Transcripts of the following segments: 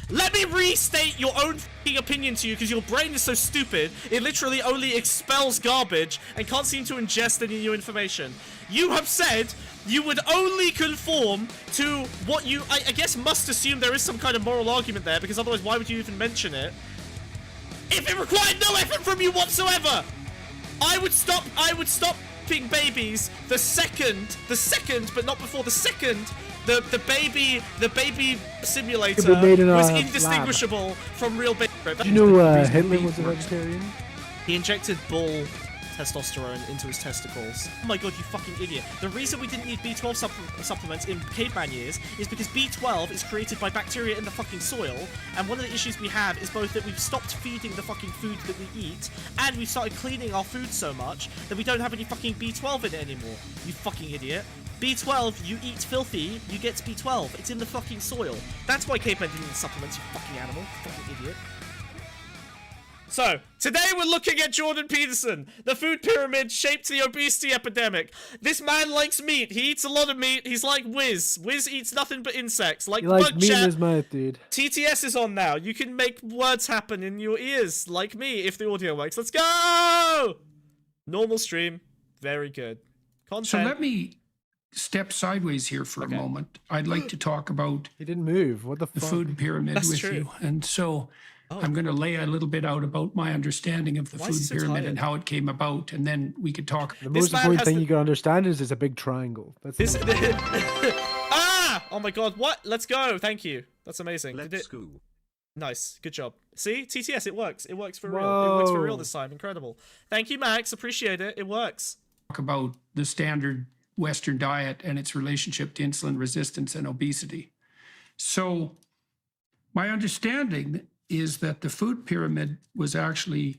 Let me restate your own f***ing opinion to you, because your brain is so stupid, it literally only expels garbage and can't seem to ingest any new information. You have said you would only conform to what you, I guess, must assume there is some kind of moral argument there, because otherwise why would you even mention it? If it required no effort from you whatsoever! I would stop being babies the second, but not before the second, the baby simulator was indistinguishable from real baby. Do you know Hitler was a vegetarian? He injected bull testosterone into his testicles. Oh my god, you fucking idiot. The reason we didn't need B12 supplements in caveman years is because B12 is created by bacteria in the fucking soil, and one of the issues we have is both that we've stopped feeding the fucking food that we eat, and we've started cleaning our food so much that we don't have any fucking B12 in it anymore. You fucking idiot. B12, you eat filthy, you get B12. It's in the fucking soil. That's why cavemen didn't need supplements, you fucking animal. Fucking idiot. So, today we're looking at Jordan Peterson. The food pyramid shaped the obesity epidemic. This man likes meat. He eats a lot of meat. He's like Wiz. Wiz eats nothing but insects. Like he likes meat in his mouth, dude. TTS is on now. You can make words happen in your ears, like me, if the audio works. Let's go! Normal stream. Very good. Content. So let me step sideways here for a moment. I'd like to talk about he didn't move. What the fuck? The food pyramid with you. And so I'm going to lay a little bit out about my understanding of the food pyramid and how it came about, and then we could talk. The most important thing you can understand is it's a big triangle. That's ah! Oh my god, what? Let's go. Thank you. That's amazing. Let's go. Nice. Good job. See? TTS, it works. It works for real. It works for real this time. Incredible. Thank you, Max. Appreciate it. It works. Talk about the standard Western diet and its relationship to insulin resistance and obesity. So my understanding is that the food pyramid was actually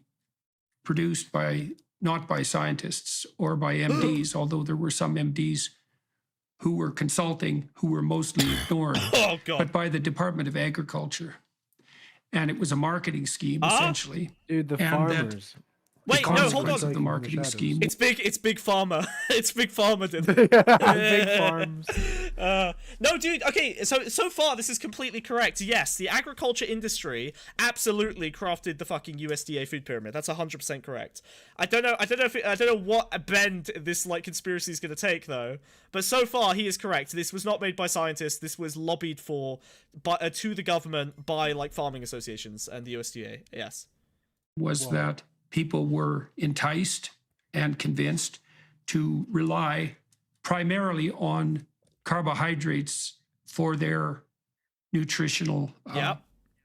produced not by scientists or by MDs, although there were some MDs who were consulting, who were mostly ignored, but by the Department of Agriculture. And it was a marketing scheme, essentially. Dude, the farmers. Wait, no, hold on. Of the marketing scheme. It's big pharma. It's big pharma, dude. Big farms. No, dude. Okay, so far this is completely correct. Yes, the agriculture industry absolutely crafted the fucking USDA food pyramid. That's 100% correct. I don't know what bend this like conspiracy is going to take though. But so far he is correct. This was not made by scientists. This was lobbied for to the government by like farming associations and the USDA. Yes. That people were enticed and convinced to rely primarily on carbohydrates for their nutritional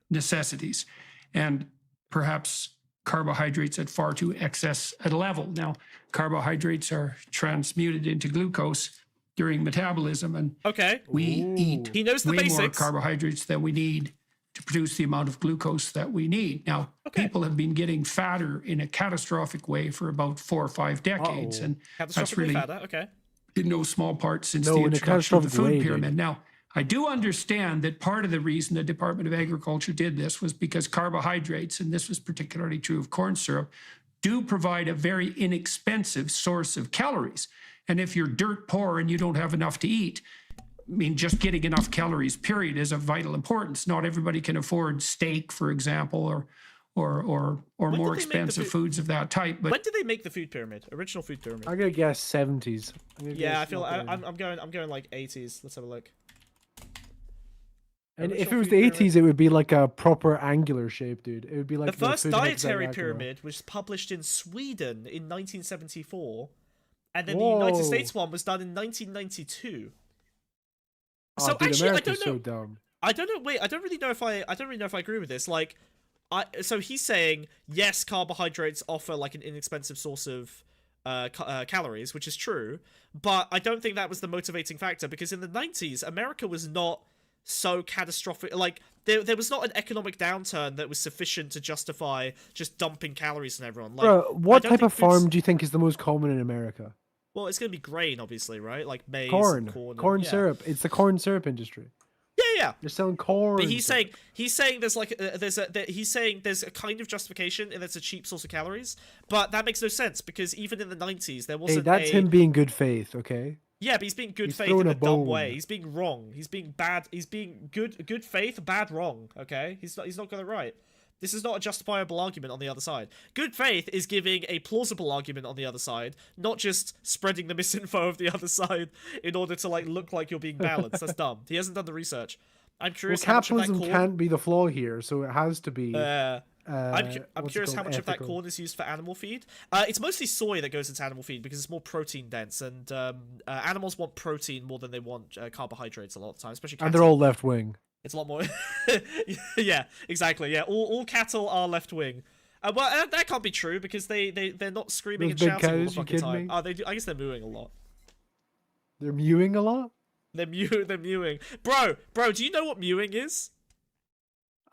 necessities, and perhaps carbohydrates at far too excess at a level. Now, carbohydrates are transmuted into glucose during metabolism, and we eat way more carbohydrates than we need to produce the amount of glucose that we need. Now, people have been getting fatter in a catastrophic way for about 4 or 5 decades. And that's really in no small part since the introduction of the food pyramid. Now, I do understand that part of the reason the Department of Agriculture did this was because carbohydrates, and this was particularly true of corn syrup, do provide a very inexpensive source of calories. And if you're dirt poor and you don't have enough to eat, I mean, just getting enough calories, period, is of vital importance. Not everybody can afford steak, for example, or more expensive foods of that type. But when did they make the food pyramid? Original food pyramid? I'm gonna guess 70s. Yeah, I feel like I'm going like 80s. Let's have a look. And if it was the 80s, it would be like a proper angular shape, dude. It would be like the first dietary pyramid was published in Sweden in 1974, and then the United States one was done in 1992. Oh, so dude, actually, America's so dumb. I don't know. Wait, I don't really know if I agree with this. Like, so he's saying yes, carbohydrates offer like an inexpensive source of calories, which is true, but I don't think that was the motivating factor, because in the 90s, America was not so catastrophic. Like, there was not an economic downturn that was sufficient to justify just dumping calories on everyone. Like, bro, what type of farm do you think is the most common in America? Well, it's gonna be grain, obviously, right? Like maize, corn syrup. It's the corn syrup industry. Yeah. They're selling corn. But he's saying there's like he's saying there's a kind of justification and it's a cheap source of calories, but that makes no sense because even in the 90s there wasn't. Hey, that's him being good faith, okay? Yeah, but he's being good He's faith in throwing a a dumb bone. way. He's being wrong. He's being bad. He's being good faith, bad wrong. Okay, he's not got it right. This is not a justifiable argument on the other side. Good faith is giving a plausible argument on the other side, not just spreading the misinfo of the other side in order to like look like you're being balanced. That's dumb. He hasn't done the research. I'm Well, curious how much of that capitalism corn. can't be the flaw here, so it has to be. I'm what's it curious how called? much of that Ethical. corn is used for animal feed. It's mostly soy that goes into animal feed because it's more protein dense, and animals want protein more than they want carbohydrates a lot of the time, especially cattle. And they're all left wing. It's a lot more. Yeah, exactly. Yeah, all cattle are left wing. Well, that can't be true because they're not screaming Those and big shouting all the cows, you fucking kidding time. me? Oh, they do. I guess they're mooing a lot. They're mewing a lot. They're mewing. Bro, do you know what mewing is?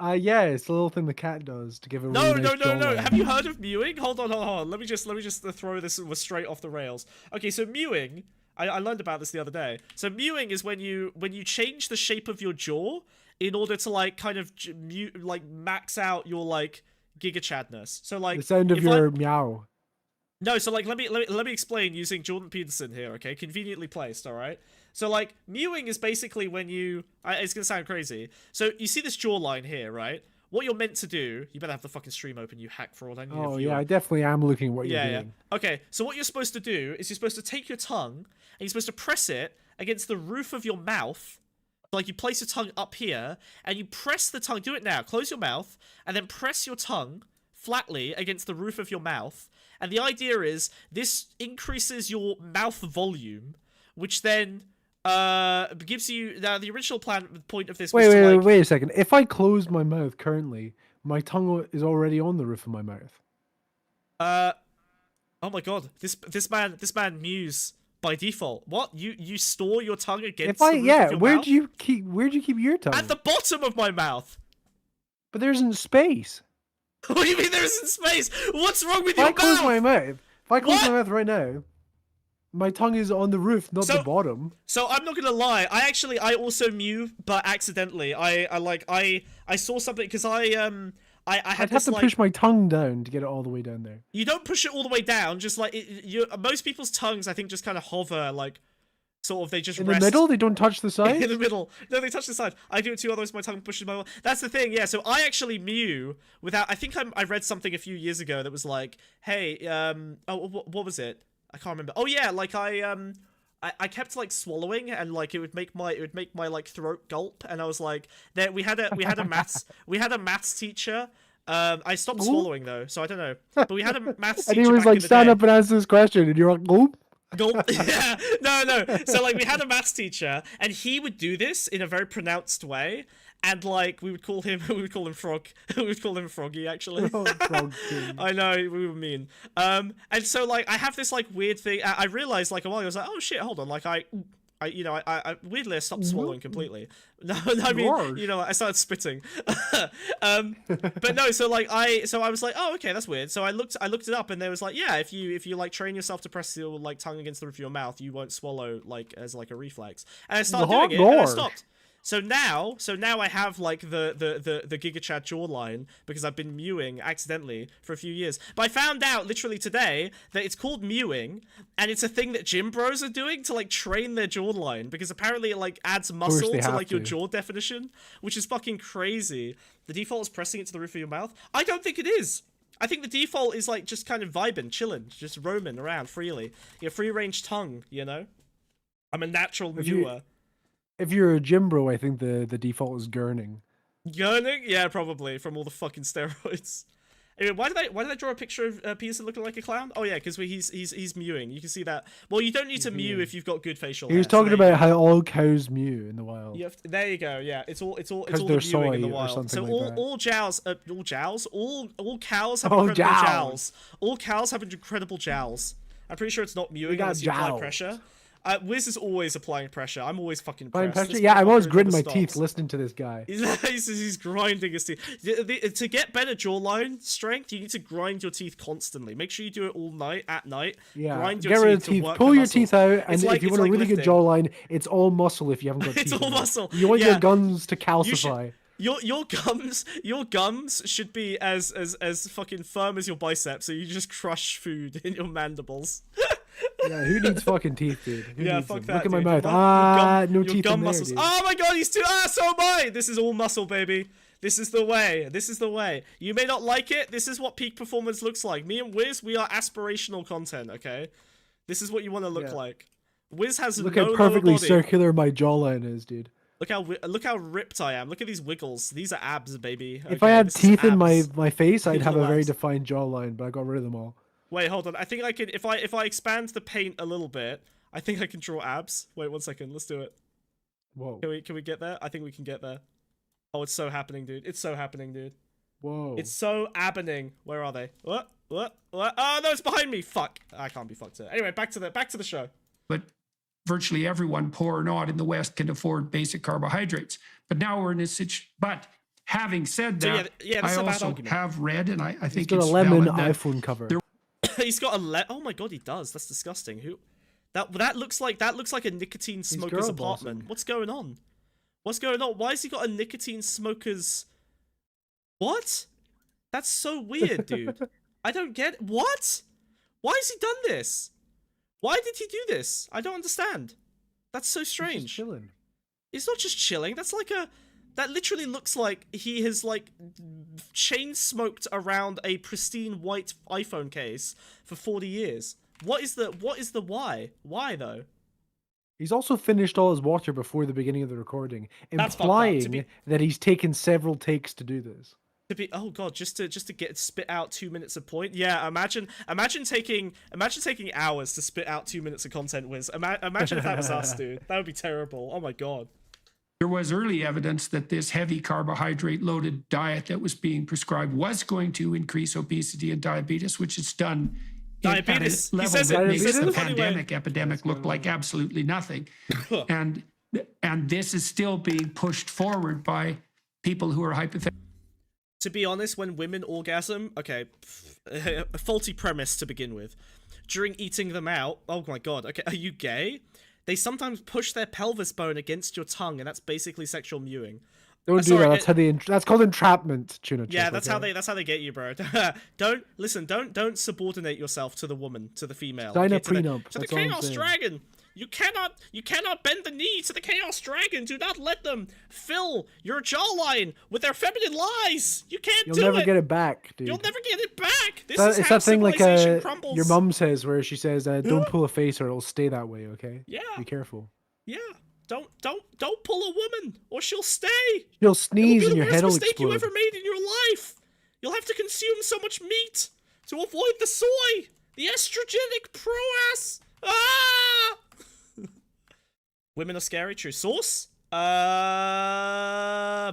Yeah, it's the little thing the cat does to give a No, really nice no. jawline. Have you heard of mewing? Hold on. Let me just throw this straight off the rails. Okay, so mewing. I learned about this the other day. So mewing is when you change the shape of your jaw in order to like kind of max out your like gigachadness. So like The sound of if your meow. No, so like let me explain using Jordan Peterson here, okay? Conveniently placed, all right? So like mewing is basically when you it's going to sound crazy. So you see this jawline here, right? What you're meant to do, you better have the fucking stream open, you hack fraud. I need a Oh viewer. yeah, I definitely am looking at what you're doing. Okay, so what you're supposed to do is you're supposed to take your tongue and you're supposed to press it against the roof of your mouth. Like you place your tongue up here and you press the tongue. Do it now. Close your mouth and then press your tongue flatly against the roof of your mouth. And the idea is this increases your mouth volume, which then gives you the original point of this. Was Wait a second. If I close my mouth currently, my tongue is already on the roof of my mouth. Oh my god, this man mews by default. What? You store your tongue against the roof of your where'd mouth? you keep your tongue? At the bottom of my mouth. But there isn't space. What do you mean there isn't space? What's wrong with If your I close mouth? my mouth, if I close What? my mouth right now, my tongue is on the roof, not So- the bottom. So I'm not gonna lie. I also mew, but accidentally. I saw something because I had I'd have this to like. push my tongue down to get it all the way down there. You don't push it all the way down. Just like most people's tongues, I think, just kind of hover like. Sort of, they just In rest. the middle, they don't touch the side. In the middle. No, they touch the side. I do it too, otherwise my tongue pushes my... That's the thing, yeah. So I actually mew without... I think I read something a few years ago that was like, hey, what was it? I can't remember. Oh, yeah, like I kept like swallowing and like it would make my like throat gulp, and I was like, we had a maths teacher. I stopped swallowing though, so I don't know. But we had a maths teacher. And he was back like, in the stand day. up and answer this question, and you're like, oh. Gulp. Yeah, no. So like we had a maths teacher, and he would do this in a very pronounced way, and like we would call him Frog. We would call him Froggy actually. Oh, Frog King. I know, we were mean. And so like I have this like weird thing. I realized like a while ago, I was like, oh shit, hold on, like I weirdly I stopped swallowing completely. No, I mean, you know, I started spitting. But no, so I was like, oh, okay, that's weird. So I looked it up, and there was like, yeah, if you like train yourself to press your like tongue against the roof of your mouth, you won't swallow like as like a reflex. And I started doing it, and I stopped. So now I have like the GigaChad jawline because I've been mewing accidentally for a few years. But I found out literally today that it's called mewing, and it's a thing that gym bros are doing to like train their jawline because apparently it like adds muscle to like your jaw definition, which is fucking crazy. The default is pressing it to the roof of your mouth. I don't think it is. I think the default is like just kind of vibing, chilling, just roaming around freely. Your free range tongue, you know. I'm a natural mewer. If you're a gym bro, I think the default is gurning. Gurning? Yeah, probably, from all the fucking steroids. Anyway, why did I draw a picture of Peterson looking like a clown? Oh yeah, because he's mewing. You can see that. Well, you don't need to mew if you've got good facial hair. He was talking about how all cows mew in the wild. There you go. Yeah, it's all the they're mewing in the soy or wild. something So like all cows have incredible jowls. All cows have incredible jowls. I'm pretty sure it's not mewing unless you apply pressure. Wiz is always applying pressure. I'm always fucking impressed. Yeah, I was gritting my teeth listening to this guy. He's grinding his teeth. To get better jawline strength, you need to grind your teeth constantly. Make sure you do it all night, at night. Yeah, grind your get rid of teeth. teeth. Pull your teeth out, and like, if you want a really good jawline, it's all muscle if you haven't got teeth. It's all muscle. You want your gums to calcify. Your gums should be as fucking firm as your biceps, so you just crush food in your mandibles. Yeah, who needs fucking teeth, dude? Who Yeah, needs fuck them? that. Look at my dude. mouth. Your No teeth gum in there, muscles. dude. Oh my god, he's too. So am I. This is all muscle, baby. This is the way. This is the way. You may not like it. This is what peak performance looks like. Me and Wiz, we are aspirational content. Okay, this is what you want to look like. Wiz has Look no how perfectly lower body. circular my jawline is, dude. Look how ripped I am. Look at these wiggles. These are abs, baby. If I had teeth in my face, I'd have a Little very abs. defined jawline, but I got rid of them all. Wait, hold on. I think I can. If I expand the paint a little bit, I think I can draw abs. Wait, 1 second. Let's do it. Whoa. Can we get there? I think we can get there. Oh, it's so happening, dude. It's so happening, dude. Whoa. It's so happening. Where are they? What? Oh no, it's behind me. Fuck. I can't be fucked. Anyway, back to the show. But virtually everyone, poor or not, in the West can afford basic carbohydrates. But now we're in a situation. But having said So, that, yeah, that's I a bad also argument. have read, and I He's think got it's a lemon valid that iPhone cover. He's got a Oh my god, he does. That's disgusting. Who? That looks like a nicotine smoker's girl apartment. bossing. What's going on? What's going on? Why has he got a nicotine smoker's? What? That's so weird, dude. I don't get what? Why has he done this? Why did he do this? I don't understand. That's so strange. Just chilling. It's not just chilling. That's like a. That literally looks like he has like chain smoked around a pristine white iPhone case for 40 years. What is the why? Why though? He's also finished all his water before the beginning of the recording, That's fucked up. To implying be- that he's taken several takes to do this. Oh god, just to get spit out 2 minutes of point. Yeah, imagine taking hours to spit out 2 minutes of content. Imagine if that was us, dude. That would be terrible. Oh my god. there was early evidence that this heavy carbohydrate loaded diet that was being prescribed was going to increase obesity and diabetes, which it's done Diabetes. at a He level says that it. He makes says it the in a funny way. pandemic epidemic look like absolutely nothing. and this is still being pushed forward by people who are hypothetical. To be honest, when women orgasm, okay, a faulty premise to begin with. During eating them out, oh my god, okay, are you gay? They sometimes push their pelvis bone against your tongue, and that's basically sexual mewing. Don't do sorry, that. That's how they. That's called entrapment, tuna. Yeah, chip, that's okay? how they get you, bro. Don't subordinate yourself to the woman, to the female. Sign a to the prenup, to the that's all I'm Chaos saying. Dragon. You cannot bend the knee to the Chaos Dragon. Do not let them fill your jawline with their feminine lies. You can't You'll do never it. get it back, dude. You'll never get it back. This That- is it's how that thing like civilization crumbles. your mum says, where she says, "Don't pull a face, or it'll stay that way." Okay. Yeah. Be careful. Yeah. Don't pull a woman, or she'll stay. She'll It'll sneeze be and the your worst head will mistake you explode. ever made in your life. You'll have to consume so much meat to avoid the soy, the estrogenic proass. Ah! Women are scary. True. Source?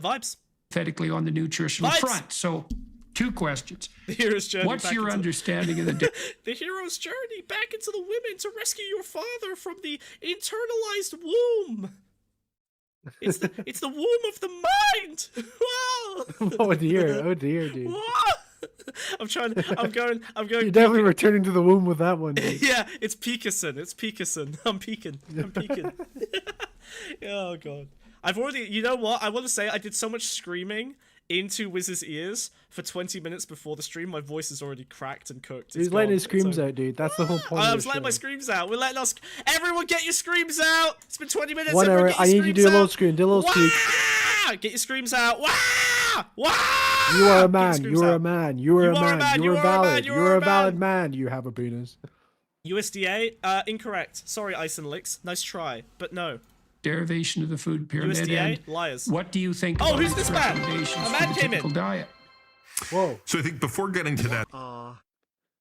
Vibes. Hypothetically on the nutritional Vibes. front. So, two questions. The hero's journey. What's back your into understanding of the the hero's journey back into the women to rescue your father from the internalized womb. It's the womb of the mind. Whoa. Oh dear, dude. Whoa. I'm going. You're definitely returning to the womb with that one. Dude. Yeah, it's Peterson. I'm peeking. Oh god. I've already. You know what? I want to say I did so much screaming into Wiz's ears for 20 minutes before the stream. My voice is already cracked and cooked. He's letting his screams out, dude. That's the whole point. I of was the letting my show. screams out. We're letting us. Everyone, get your screams out. It's been 20 minutes. 1 Everyone hour. get your I need you to do a screams little out. scream. Do a little squeak. Wah! Get your screams out. Wah! Wah! You are a Get your man. screams You are a out. man. You are a man. You are valid. you You are are a a valid man. man. You have a penis. USDA, incorrect. Sorry, Ice and Licks. Nice try, but no. derivation of the food pyramid? USDA, And liars. what do you think Oh, about who's its this man? recommendations A for man the came in. typical diet? Whoa. So I think before getting to that,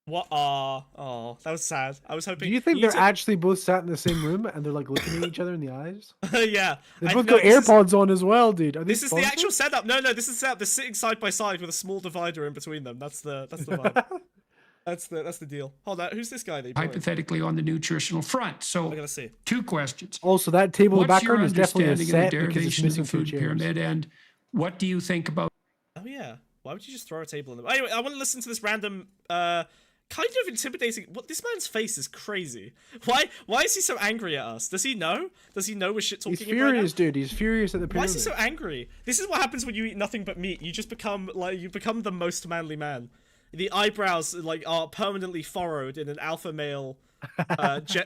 What? Oh, that was sad. I was hoping. Do you think need they're to- actually both sat in the same room and they're like looking at each other in the eyes? Yeah. They I both know got this is- AirPods on as well, dude. Are This is the sponsored? actual setup. No, this is the setup. They're sitting side by side with a small divider in between them. That's the vibe. that's the deal. Hold on, who's this guy that you brought in? Hypothetically on the nutritional front. So, I gotta see. two questions. Also, that table in the What's your background is definitely a understanding of set the because it's derivation of the missing two food chairs. pyramid? And what do you think about Oh yeah. Why would you just throw a table in them? Anyway, I want to listen to this random, kind of intimidating. What, this man's face is crazy. Why is he so angry at us? Does he know? Does he know we're shit talking He's him right now? furious, dude. He's furious at the Why is pyramid. he so angry? This is what happens when you eat nothing but meat. You just become the most manly man. The eyebrows like are permanently furrowed in an alpha male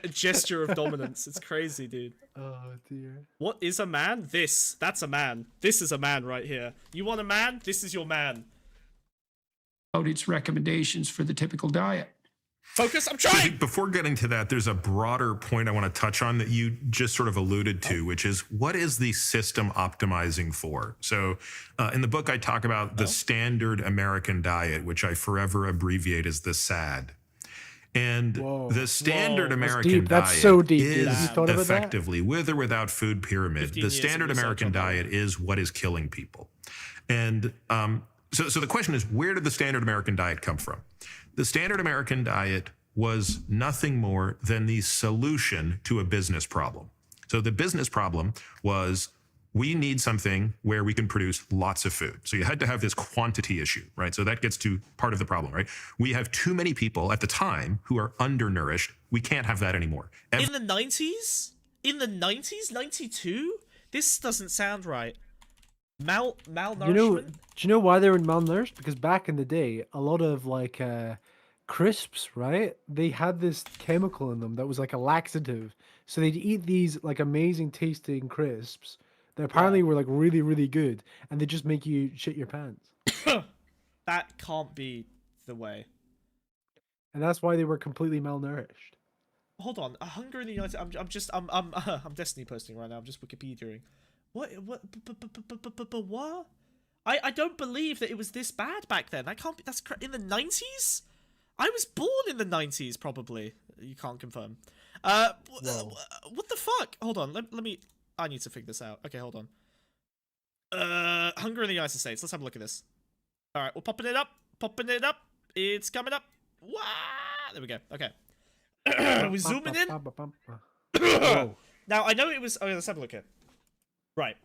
Gesture of dominance. It's crazy, dude. Oh dear. What is a man? That's a man. This is a man right here. You want a man? This is your man. Out its recommendations for the typical diet. Focus, I'm So I trying! think before getting to that, there's a broader point I want to touch on that you just sort of alluded to, which is what is the system optimizing for? So in the book, I talk about the standard American diet, which I forever abbreviate as the SAD. And the standard American deep. diet That's so deep, dude. is Have you thought about that? effectively, with or without food pyramid, 15 the years standard of research American on that diet is what is killing people. And so the question is, where did the standard American diet come from? The standard American diet was nothing more than the solution to a business problem. So the business problem was we need something where we can produce lots of food. So you had to have this quantity issue, right? So that gets to part of the problem, right? We have too many people at the time who are undernourished. We can't have that anymore. In the 90s? In the 90s? 92? This doesn't sound right. Malnourishment? Do you know why they were malnourished? Because back in the day, a lot of like crisps, right? They had this chemical in them that was like a laxative. So they'd eat these like amazing tasting crisps that apparently were like really, really good, and they just make you shit your pants. That can't be the way. And that's why they were completely malnourished. Hold on, hunger in the United. I'm Destiny posting right now. I'm just Wikipediaing. What? What? I don't believe that it was this bad back then. That can't be. That's in the 90s. I was born in the 90s, probably. You can't confirm. What the fuck? Hold on. Let me. I need to figure this out. Okay, hold on. Hunger in the United States. Let's have a look at this. All right, we're popping it up. Popping it up. It's coming up. Wow. There we go. Okay. We're zooming in. Now I know it was. Oh, yeah, let's have a look at. Right.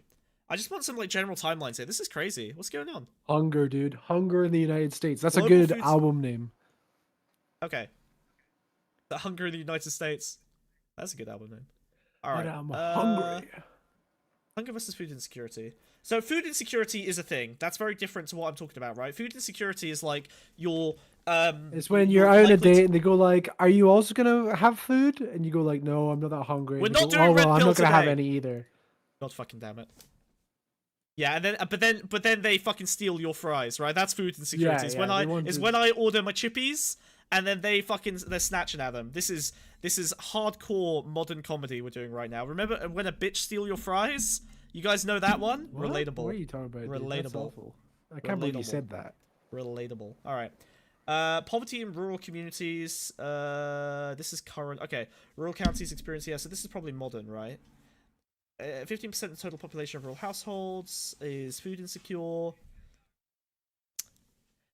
I just want some like general timelines here. This is crazy. What's going on? Hunger, dude. Hunger in the United States. That's Global a good foods- album name. Okay. The Hunger in the United States. That's a good album name. All right. But I'm hungry. Hunger versus food insecurity. So food insecurity is a thing. That's very different to what I'm talking about, right? Food insecurity is like your It's when you're out on a date and they go like, "Are you also gonna have food?" And you go like, "No, I'm not that hungry." We're And they not go, doing "Oh, red well, I'm pill not gonna have today." any either. God fucking damn it. Yeah, and then but then they fucking steal your fries, right? That's food insecurity. Yeah, It's yeah, when they I want is to- when I order my chippies and then they're snatching at them. This is hardcore modern comedy we're doing right now. Remember when a bitch steal your fries? You guys know that one? What? Relatable. What are you talking about? Dude? That's Relatable. awful. I can't believe you Relatable. said that. Relatable. All right. Poverty in rural communities. This is current. Okay. Rural counties experience. Yeah, so this is probably modern, right? 15% of the total population of rural households is food insecure.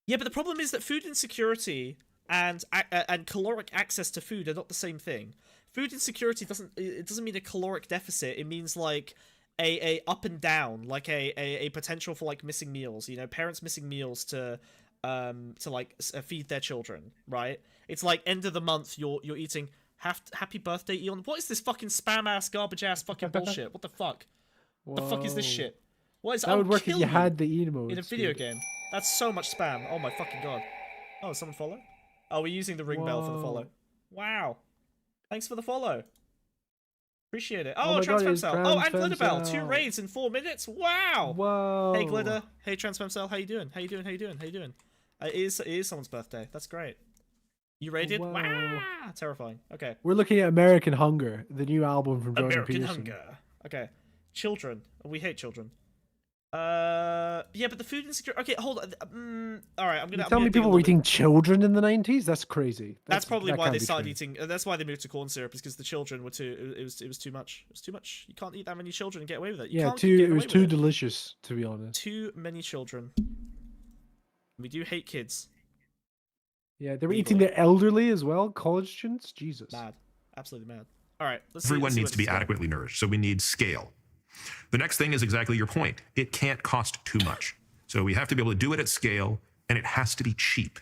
Yeah, but the problem is that food insecurity and caloric access to food are not the same thing. Food insecurity doesn't mean a caloric deficit. It means like a up and down, like a potential for like missing meals. You know, parents missing meals to like feed their children, right? It's like end of the month you're eating happy birthday Eon. What is this fucking spam ass garbage ass fucking bullshit? What the fuck? What the fuck is this shit? What is That would work if you had the emotes. in a video dude. game? That's so much spam. Oh my fucking god. Oh, someone follow? Oh, we're using the ring bell for the follow. Wow. Thanks for the follow. Appreciate it. Oh, my God, Transfem it's Cell. Oh, and Transfem Glitterbell. 2 Cell. raids in 4 minutes. Wow. Whoa. Hey, Glitter. Hey, Transfem Cell. How you doing? How you doing? How you doing? How you doing? It is someone's birthday. That's great. You raided? Whoa. Wow. Terrifying. Okay. We're looking at American Hunger, the new album from Jordan American Peterson. hunger. Okay. Children. We hate children. Yeah, but the food insecurity. Okay, hold on. All right, I'm gonna. Tell me people were eating children in the 90s? That's crazy. That's probably that why can't they be started true. eating. That's why they moved to corn syrup, is because the children were too. It was too much. It was too much. You can't eat that many children and get away with it. You Yeah, can't too. get It was away too with it. delicious, to be honest. Too many children. We do hate kids. Yeah, they were Legally. eating the elderly as well, college students. Jesus. Mad. Absolutely mad. All right. Let's Everyone see needs where to be this is going. adequately nourished, so we need scale. The next thing is exactly your point. It can't cost too much. So we have to be able to do it at scale, and it has to be cheap.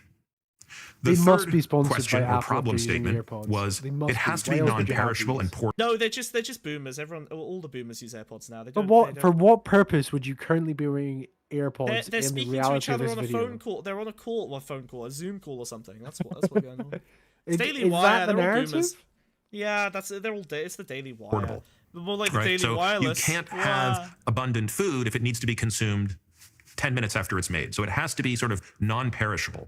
The They must third be sponsored question by or Apple problem for using statement AirPods. was They must it has to be. be Why else would you have non-perishable and these? poor. No, they're just boomers. All the boomers use AirPods now. They But don't. what they for? don't- What purpose would you currently be wearing AirPods They're in the speaking to reality each of other this on a video? phone call. They're on a call, a Zoom call or something. That's what's going on. It's Daily is Wire. that the They're all narrative? boomers. Yeah, it's the Daily Wire. Portable. More like the Right? Daily So Wireless. you can't have abundant food if it needs to be consumed 10 minutes after it's made. So it has to be sort of non-perishable.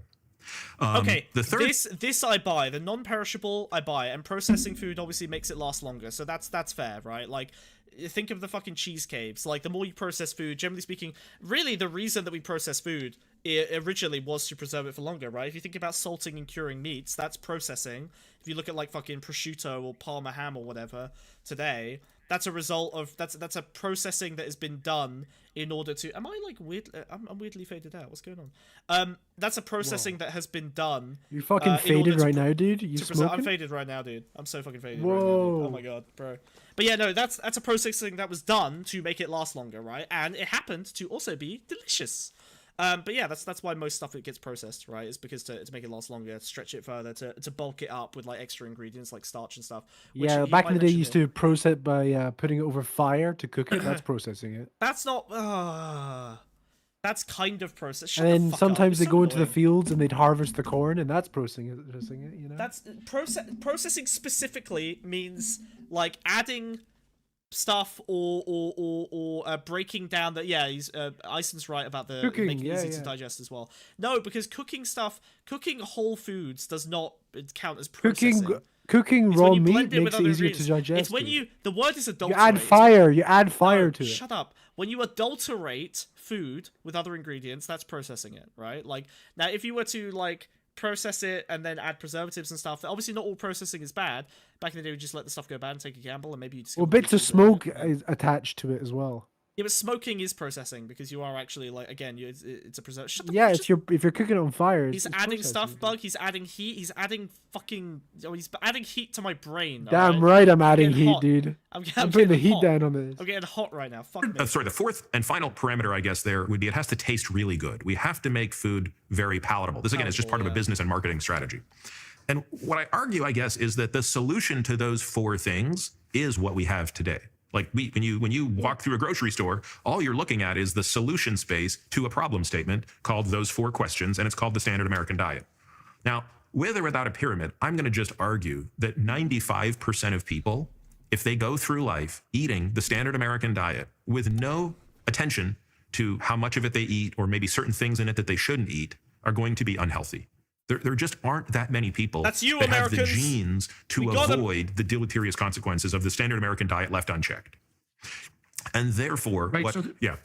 Okay, the third this I buy. The non-perishable I buy, and processing food obviously makes it last longer. So that's fair, right? Like, think of the fucking cheese caves. Like, the more you process food, generally speaking, really the reason that we process food originally was to preserve it for longer, right? If you think about salting and curing meats, that's processing. If you look at like fucking prosciutto or Parma ham or whatever today, that's a result of that's a processing that has been done in order to. Am I like weird? I'm weirdly faded out. What's going on? That's a processing that has been done. You fucking faded right now, dude. You smoking? I'm faded right now, dude. I'm so fucking faded Whoa. right now, dude. Oh my god, bro. But yeah, no, that's a processing that was done to make it last longer, right? And it happened to also be delicious. But yeah, that's why most stuff that gets processed, right, is because to make it last longer, stretch it further, to bulk it up with like extra ingredients like starch and stuff. Which Yeah, you back might in the day, you mention used to process it by putting it over fire to cook it. That's processing it. That's not. That's kind of process. Shut And the then fuck sometimes up. they You're go so into the annoying. fields and they'd harvest the corn, and that's processing it. You know. That's processing specifically means like adding stuff or breaking down that. Yeah, he's Ison's right about the Cooking, making it yeah, easy to yeah. digest as well. No, because cooking whole foods does not count as processing. Cooking It's when raw you meat blend it with makes it other easier to ingredients. digest. It's when dude. the word is You adulterate. add fire. You add fire No, to it. shut up. When you adulterate food with other ingredients, that's processing it, right? Like, now if you were to like process it and then add preservatives and stuff, obviously not all processing is bad. Back in the day, we just let the stuff go bad and take a gamble, and maybe you just Well, bits of smoke is attached to it as well. Yeah, but smoking is processing because you are actually like, again, it's a preservative. Shut the Yeah, fuck, it's if you're cooking it on fire. He's it's adding processing. stuff, Bug. He's adding heat. He's adding fucking. Oh, he's adding heat to my brain. Damn alright? right, I'm adding getting heat, hot. dude. I'm I'm putting the getting heat hot. down on this. I'm getting hot right now. Fuck me. Sorry, the fourth and final parameter, I guess, there would be it has to taste really good. We have to make food very palatable. This, again, is just part of a business and marketing strategy. And what I argue, I guess, is that the solution to those four things is what we have today. Like when you walk through a grocery store, all you're looking at is the solution space to a problem statement called those four questions, and it's called the standard American diet. Now, with or without a pyramid, I'm going to just argue that 95% of people, if they go through life eating the standard American diet with no attention to how much of it they eat or maybe certain things in it that they shouldn't eat, are going to be unhealthy. There just aren't that many people That's you, that have Americans. the genes to We got 'em. avoid the deleterious consequences of the standard American diet left unchecked. And therefore, Right, what, so yeah.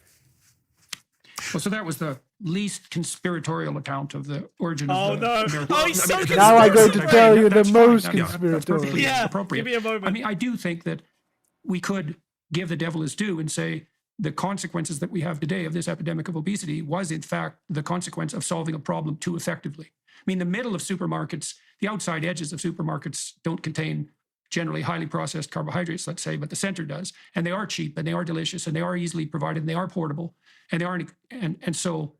Well, so that was the least conspiratorial account of the origin Oh of the no! American. Oh, he's so I mean, Now I'm going to conspiracy tell brain. you the That's fine. most That's conspiratorial. perfectly Yeah, appropriate. give me a moment. I mean, I do think that we could give the devil his due and say the consequences that we have today of this epidemic of obesity was, in fact, the consequence of solving a problem too effectively. I mean, the middle of supermarkets, the outside edges of supermarkets don't contain generally highly processed carbohydrates, let's say, but the center does. And they are cheap and they are delicious and they are easily provided and they are portable. And they aren't, and so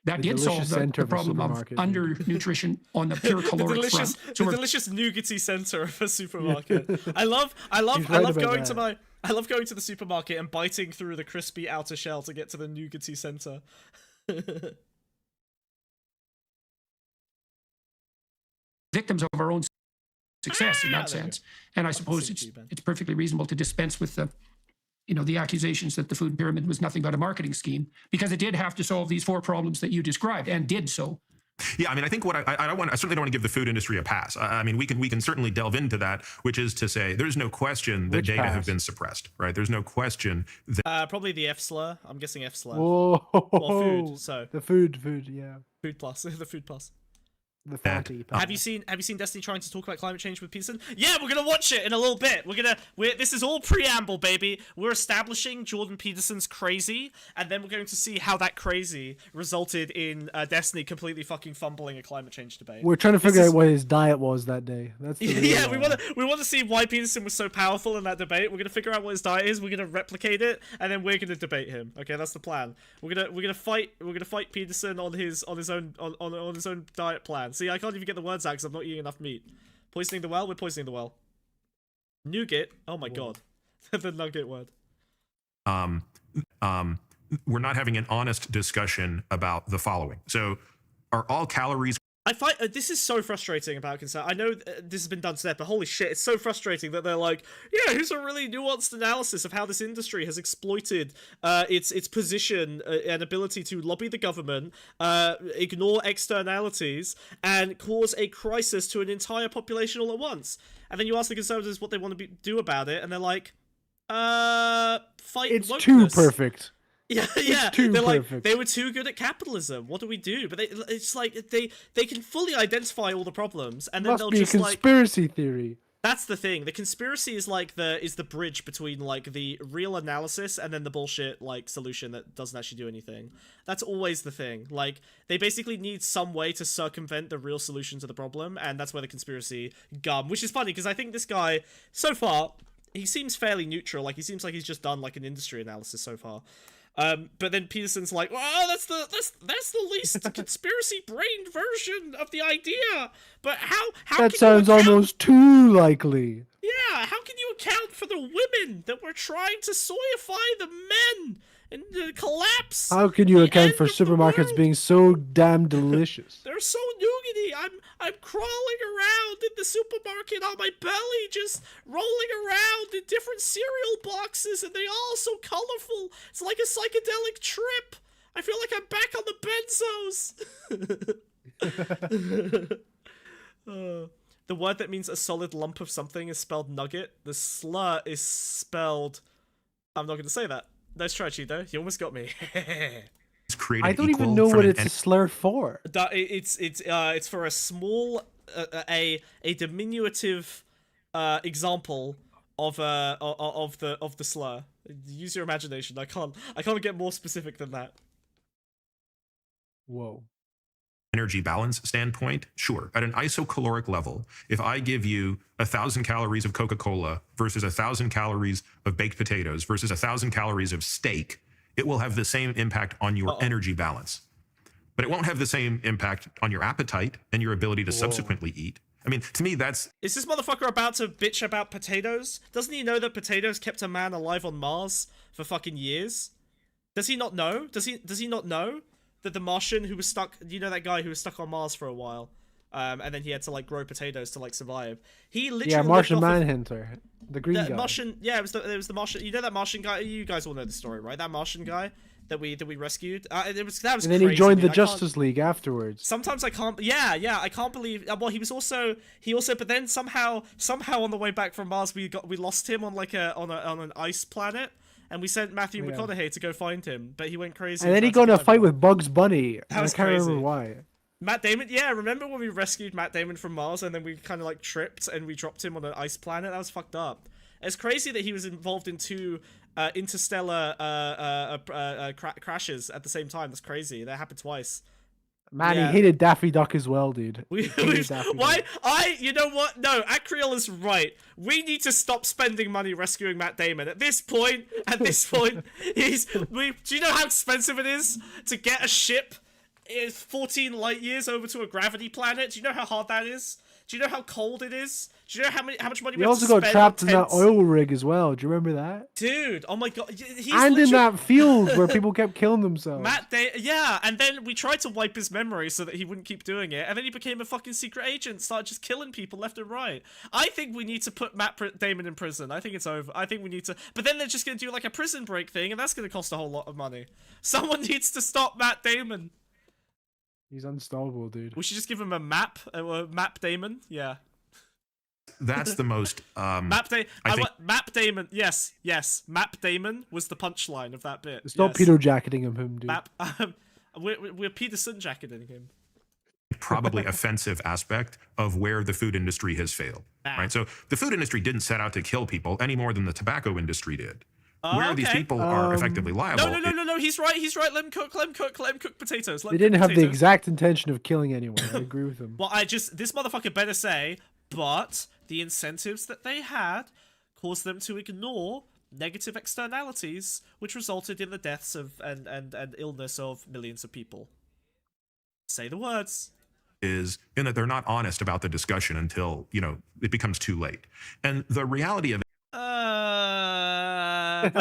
that The did solve delicious the center of a problem of supermarket. undernutrition on the pure caloric front. So the we're delicious nougaty center of a supermarket. I love He's right about going that. I love going to the supermarket and biting through the crispy outer shell to get to the nougaty center. victims of our own success in that there you sense. And I suppose see it's you, Ben. it's perfectly reasonable to dispense with the accusations that the food pyramid was nothing but a marketing scheme, because it did have to solve these four problems that you described and did so. Yeah, I mean, I think what I certainly don't want to give the food industry a pass. I mean, we can certainly delve into that, which is to say, there's no question that Which data have pass? been suppressed, right? There's no question that Probably the F slur. I'm guessing F slur. Whoa. Or food. So The food, yeah. food plus the food plus. The fatty. Have you seen Destiny trying to talk about climate change with Peterson? Yeah, we're gonna watch it in a little bit. This is all preamble, baby. We're establishing Jordan Peterson's crazy, and then we're going to see how that crazy resulted in Destiny completely fucking fumbling a climate change debate. We're trying to This figure is- out what his diet was that day. That's the Yeah, real, we want to see why Peterson was so powerful in that debate. We're gonna figure out what his diet is. We're gonna replicate it, and then we're gonna debate him. Okay, that's the plan. We're gonna fight Peterson on his own diet plan. See, I can't even get the words out because I'm not eating enough meat. Poisoning the well. We're poisoning the well. Nougat. Oh my god, the nugget word. we're not having an honest discussion about the following. So, are all calories I find this is so frustrating about consent. I know this has been done to death, but holy shit, it's so frustrating that they're like, yeah, here's a really nuanced analysis of how this industry has exploited its position and ability to lobby the government, ignore externalities, and cause a crisis to an entire population all at once. And then you ask the conservatives what they want to do about it, and they're like, fight It's wokeness. too perfect. Yeah, yeah. too They're like, perfect. they were too good at capitalism. What do we do? But it's like they can fully identify all the problems, and then Must they'll be a just like. conspiracy theory. That's the thing. The conspiracy is like the bridge between like the real analysis and then the bullshit like solution that doesn't actually do anything. That's always the thing. Like they basically need some way to circumvent the real solution to the problem, and that's where the conspiracy gum. Which is funny because I think this guy so far he seems fairly neutral. Like he seems like he's just done like an industry analysis so far. But then Peterson's like, well, that's the least conspiracy brained version of the idea. But how That can sounds you account- almost too likely. Yeah, how can you account for the women that were trying to soyify the men and the collapse? How can you the account end for of the supermarkets world? being so damn delicious? They're so nougaty. I'm crawling around in the supermarket on my belly, just rolling around in different cereal boxes, and they all so colorful. It's like a psychedelic trip. I feel like I'm back on the benzos. The word that means a solid lump of something is spelled nugget. The slur is spelled. I'm not going to say that. Nice try, Cheeto. You almost got me. It's created I don't equal even know from what an it's a slur for. It's for a small a diminutive example of the slur. Use your imagination. I can't get more specific than that. Whoa. energy balance standpoint, sure. At an isocaloric level, if I give you 1,000 calories of Coca-Cola versus 1,000 calories of baked potatoes versus 1,000 calories of steak, it will have the same impact on your energy balance. But it won't have the same impact on your appetite and your ability to subsequently eat. I mean, to me, that's... Is this motherfucker about to bitch about potatoes? Doesn't he know that potatoes kept a man alive on Mars for fucking years? Does he not know? Does he not know that the Martian who was stuck... You know that guy who was stuck on Mars for a while? And then he had to, like, grow potatoes to, like, survive. He literally... Yeah, Martian Manhunter. The green guy. Martian... Yeah, it was the Martian... You know that Martian guy? You guys all know the story, right? That Martian guy that we rescued? That was and then crazy. he joined the Justice League afterwards. Sometimes I can't. Yeah, I can't believe. Well, he also. But then somehow on the way back from Mars, we lost him on on an ice planet, and we sent Matthew McConaughey to go find him, but he went crazy. And then he got in a fight with Bugs Bunny. That was I can't crazy. remember why. Matt Damon. Yeah, remember when we rescued Matt Damon from Mars, and then we kind of like tripped and we dropped him on an ice planet? That was fucked up. It's crazy that he was involved in two interstellar crashes at the same time. That's crazy. That happened twice. Man, Yeah. he hated Daffy Duck as well, dude. Why? You know what? No, Acreal is right. We need to stop spending money rescuing Matt Damon. At this point, do you know how expensive it is to get a ship 14 light years over to a gravity planet? Do you know how hard that is? Do you know how cold it is? Do you know how much money we He have also to spend got trapped on in that tents? oil rig as well. Do you remember that? Dude, oh my god. He's And in literally- that field where people kept killing themselves. Yeah, and then we tried to wipe his memory so that he wouldn't keep doing it, and then he became a fucking secret agent, started just killing people left and right. I think we need to put Matt Damon in prison. I think it's over. I think we need to... But then they're just going to do like a prison break thing, and that's going to cost a whole lot of money. Someone needs to stop Matt Damon. He's unstoppable, dude. We should just give him a map. Map Damon? Yeah. That's the most... Map Damon. Yes. Map Damon was the punchline of that bit. Stop yes. Peter jacketing him, dude. We're Peterson jacketing him. probably offensive aspect of where the food industry has failed, right? So the food industry didn't set out to kill people any more than the tobacco industry did. Where these people are effectively liable... No, he's right. Let him cook potatoes. They didn't have the exact intention of killing anyone. I agree with him. Well, this motherfucker better say, but the incentives that they had caused them to ignore negative externalities, which resulted in the deaths of and illness of millions of people. Say the words. is in that they're not honest about the discussion until, it becomes too late. And the reality of Wait.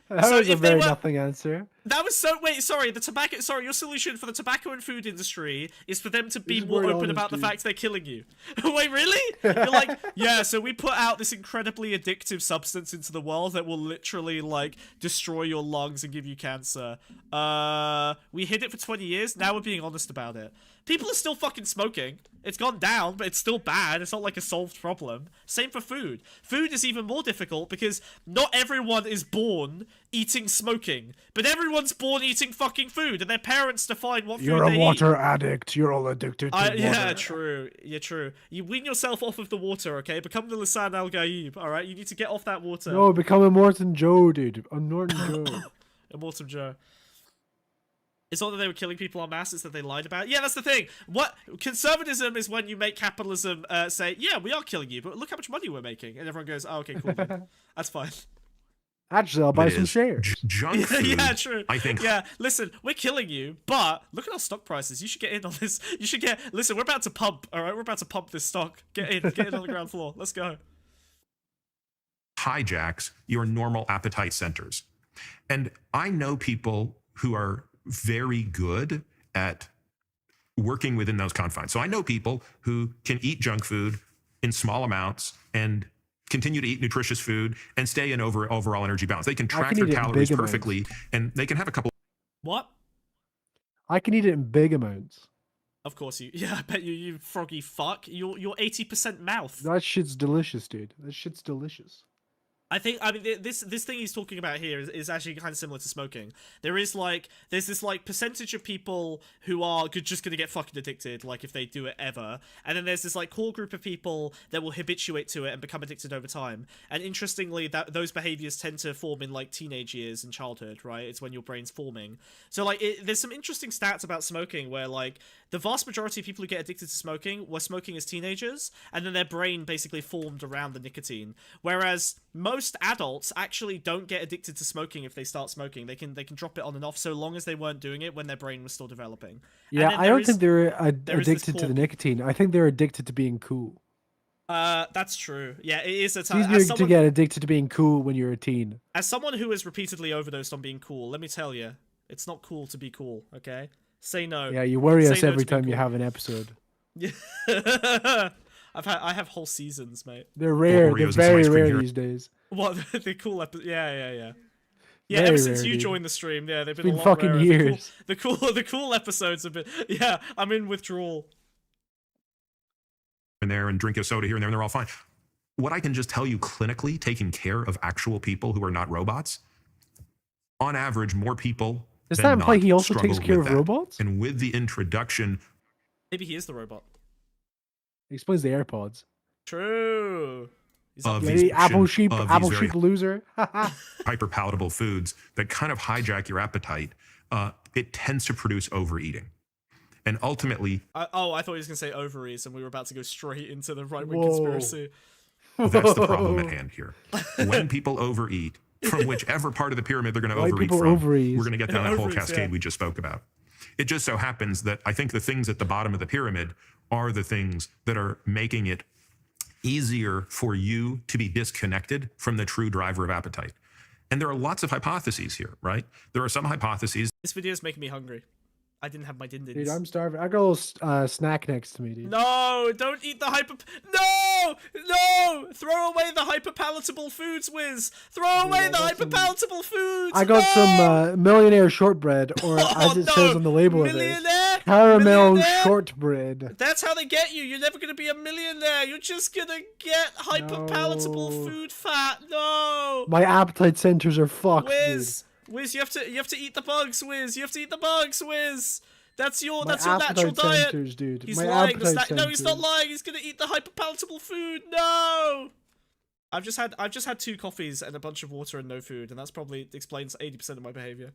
That was a very nothing answer. That was so. Wait, sorry. The tobacco. Sorry, your solution for the tobacco and food industry is for them to be This is more very open honest, about the dude. fact they're killing you. Wait, really? You're like, yeah. So we put out this incredibly addictive substance into the world that will literally like destroy your lungs and give you cancer. We hid it for 20 years. Now we're being honest about it. People are still fucking smoking. It's gone down, but it's still bad. It's not like a solved problem. Same for food. Food is even more difficult because not everyone is born eating smoking, but everyone's born eating fucking food, and their parents define what food You're a they water addict. You're all addicted to water. Yeah, true. Yeah, true. You wean yourself off of the water, okay? Become the Lisan Al Gaib, alright? You need to get off that water. No, become a Morton Joe, dude. I'm Norton Joe. Immortal Joe. It's not that they were killing people en masse, it's that they lied about it. Yeah, that's the thing. What conservatism is when you make capitalism say, yeah, we are killing you, but look how much money we're making. And everyone goes, oh, okay, cool. Then. That's fine. Actually, I'll buy It some is shares. Junk food. Yeah, true. I think. Yeah, listen, we're killing you, but look at our stock prices. You should get in on this. You should get. Listen, we're about to pump. All right, we're about to pump this stock. Get in on the ground floor. Let's go. Hijacks your normal appetite centers. And I know people who are very good at working within those confines. So I know people who can eat junk food in small amounts and continue to eat nutritious food and stay in overall energy balance. They can track can their eat it in calories big amounts. perfectly, and they can have a couple. What? I can eat it in big amounts. Of course you. Yeah, I bet you froggy fuck. You're 80% mouth. That shit's delicious, dude. That shit's delicious. I mean, this thing he's talking about here is actually kind of similar to smoking. There's this like percentage of people who are just gonna get fucking addicted, like if they do it ever, and then there's this like core group of people that will habituate to it and become addicted over time. And interestingly, those behaviors tend to form in like teenage years and childhood, right? It's when your brain's forming. So like, there's some interesting stats about smoking where like the vast majority of people who get addicted to smoking were smoking as teenagers, and then their brain basically formed around the nicotine. Whereas most adults actually don't get addicted to smoking if they start smoking. They can drop it on and off so long as they weren't doing it when their brain was still developing. Yeah, I don't think they're there is this addicted to core- the nicotine. I think they're addicted to being cool. That's true. Yeah, it is a It's time. easier to get addicted to being cool when you're a teen. As someone who has repeatedly overdosed on being cool, let me tell you, it's not cool to be cool. Okay, say no. Yeah, you worry Say us no every to being time you cool. have an episode. Yeah. I have whole seasons, mate. They're rare. Oreos They're and some very ice cream rare here. these days. What the cool episode? Yeah. Yeah, Very ever since rare, you dude. joined the stream, yeah, they've been, been a lot fucking rarer. years. The cool episodes have been. Yeah, I'm in withdrawal. In there and drink a soda here and there, and they're all fine. What I can just tell you clinically, taking care of actual people who are not robots, on average, more people. Does than that imply not he also struggle takes care with of that. robots? And with the introduction Maybe he is the robot. It explains the AirPods. True. He's up of there. these Yeah, apple sheep, of apple these very sheep loser. hyper palatable foods that kind of hijack your appetite, it tends to produce overeating. And ultimately, I thought he was gonna say ovaries, and we were about to go straight into the right-wing Whoa. conspiracy. that's the problem at hand here. When people overeat, from whichever part of the pyramid they're going to White overeat people from, ovaries. we're going to get down that whole Ovaries, cascade yeah. we just spoke about. It just so happens that I think the things at the bottom of the pyramid are the things that are making it easier for you to be disconnected from the true driver of appetite. And there are lots of hypotheses here, right? There are some hypotheses. This video is making me hungry. I didn't have my din-dins. Dude, I'm starving. I got a little snack next to me, dude. No, don't eat the No! Throw away the hyperpalatable foods, Wiz. Throw away I the got some- hyperpalatable foods. I got some millionaire shortbread, or Oh, as it no. says on the label of it, Millionaire? caramel Millionaire? shortbread. That's how they get you. You're never gonna be a millionaire. You're just gonna get hyperpalatable No. food fat. No. My appetite centers are fucked, Wiz, you have to eat the bugs, Wiz. You have to eat the bugs, Wiz. That's your dude. My natural appetite diet. centers, dude. He's My lying. appetite No, he's not centers. lying. He's gonna eat the hyperpalatable food. No. I've just had 2 coffees and a bunch of water and no food, and that's probably explains 80% of my behavior.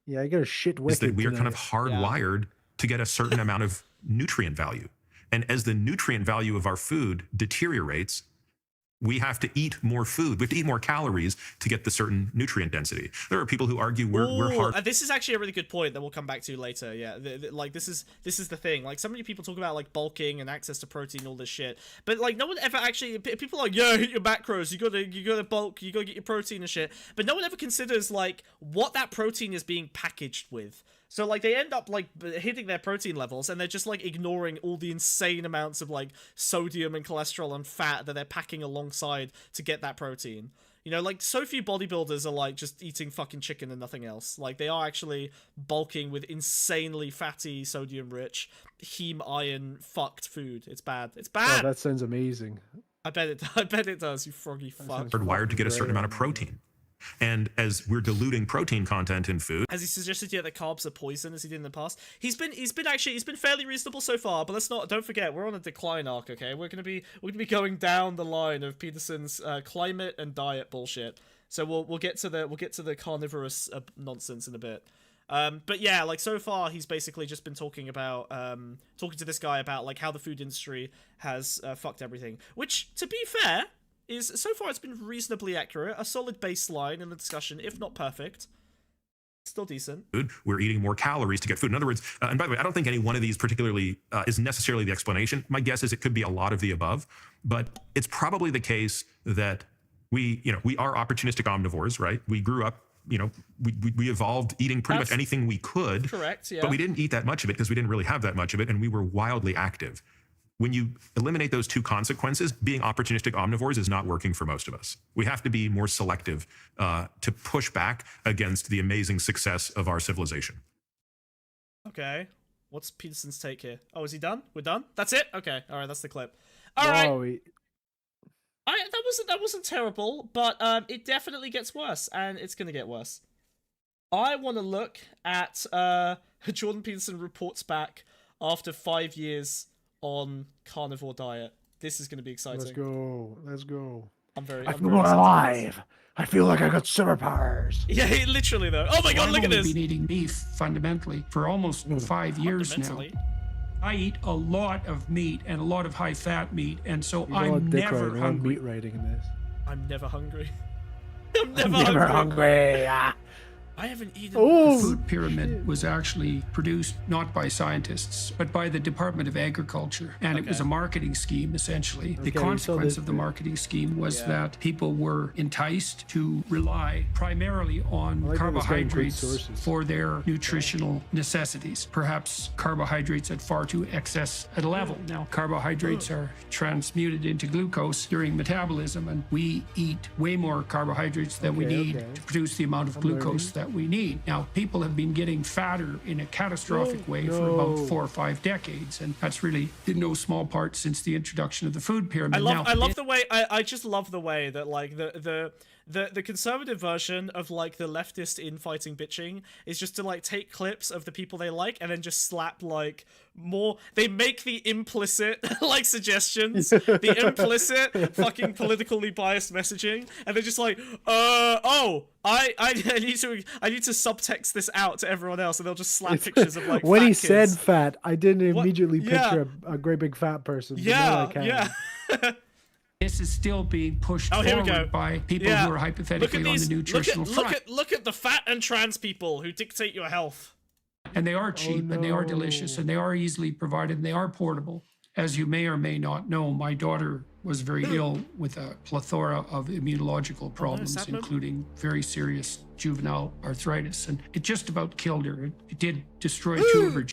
Yeah, I got a shit wicked Is that we are kind of tonight. hardwired to get a certain amount of nutrient value. And as the nutrient value of our food deteriorates, We have to eat more food. We have to eat more calories to get the certain nutrient density. There are people who argue we're hard. This is actually a really good point that we'll come back to later. Yeah, like this is the thing. Like, so many people talk about like bulking and access to protein, all this shit, but like no one ever actually. People are like, yeah, hit your macros. You gotta bulk. You gotta get your protein and shit. But no one ever considers like what that protein is being packaged with. So, like, they end up, like, hitting their protein levels, and they're just, like, ignoring all the insane amounts of, like, sodium and cholesterol and fat that they're packing alongside to get that protein. You know, like, so few bodybuilders are, like, just eating fucking chicken and nothing else. Like, they are actually bulking with insanely fatty, sodium-rich, heme iron fucked food. It's bad. It's bad! Oh, that sounds amazing. I bet it does, you froggy fuck. Wired to get a certain amount of protein. And as we're diluting protein content in food, as he suggested, yeah, that carbs are poison, as he did in the past. He's been fairly reasonable so far, but don't forget, we're on a decline arc. Okay, we're gonna be going down the line of Peterson's climate and diet bullshit. So we'll get to the carnivorous nonsense in a bit. But yeah, like, so far he's basically just been talking to this guy about like how the food industry has fucked everything. Which, to be fair, is so far it's been reasonably accurate, a solid baseline in the discussion, if not perfect. Still decent. We're eating more calories to get food. In other words, and by the way, I don't think any one of these particularly is necessarily the explanation. My guess is it could be a lot of the above, but it's probably the case that we are opportunistic omnivores, right? We grew up, we evolved eating pretty much anything we could. Correct, yeah. But we didn't eat that much of it because we didn't really have that much of it, and we were wildly active. When you eliminate those two consequences, being opportunistic omnivores is not working for most of us. We have to be more selective to push back against the amazing success of our civilization. Okay. What's Peterson's take here? Oh, is he done? We're done? That's it? Okay. All right, that's the clip. All right. That wasn't terrible, but it definitely gets worse, and it's going to get worse. I want to look at Jordan Peterson reports back after 5 years on carnivore diet. This is going to be exciting. Let's go. I'm very alive. I feel like I got superpowers. Yeah, literally though. Oh my god, look at this. I've been eating beef fundamentally for almost 5 years now. I eat a lot of meat and a lot of high fat meat, and so I'm never hungry. Meat rating in this. I'm never hungry. I'm never hungry. I haven't eaten. The food pyramid was actually produced not by scientists, but by the Department of Agriculture. And it was a marketing scheme, essentially. The consequence of the marketing scheme was that people were enticed to rely primarily on carbohydrates for their nutritional necessities. Perhaps carbohydrates at far too excess a level. Now, carbohydrates are transmuted into glucose during metabolism, and we eat way more carbohydrates than we need to produce the amount of glucose that we need. Now, people have been getting fatter in a catastrophic way for about 4 or 5 decades, and that's really in no small part since the introduction of the food pyramid. I love the way I just love the way that like the conservative version of like the leftist infighting bitching is just to like take clips of the people they like and then just slap like more. They make the implicit like suggestions, the implicit fucking politically biased messaging, and they're just like, I need to subtext this out to everyone else, and they'll just slap pictures of like when fat he kids. said fat, I didn't immediately picture a great big fat person. Yeah. This is still being pushed forward by people who are hypothetically on the nutritional front. Look at the fat and trans people who dictate your health. And they are cheap, and they are delicious, and they are easily provided, and they are portable. As you may or may not know, my daughter was very ill with a plethora of immunological problems, including very serious juvenile arthritis, and it just about killed her. It did destroy 2 of her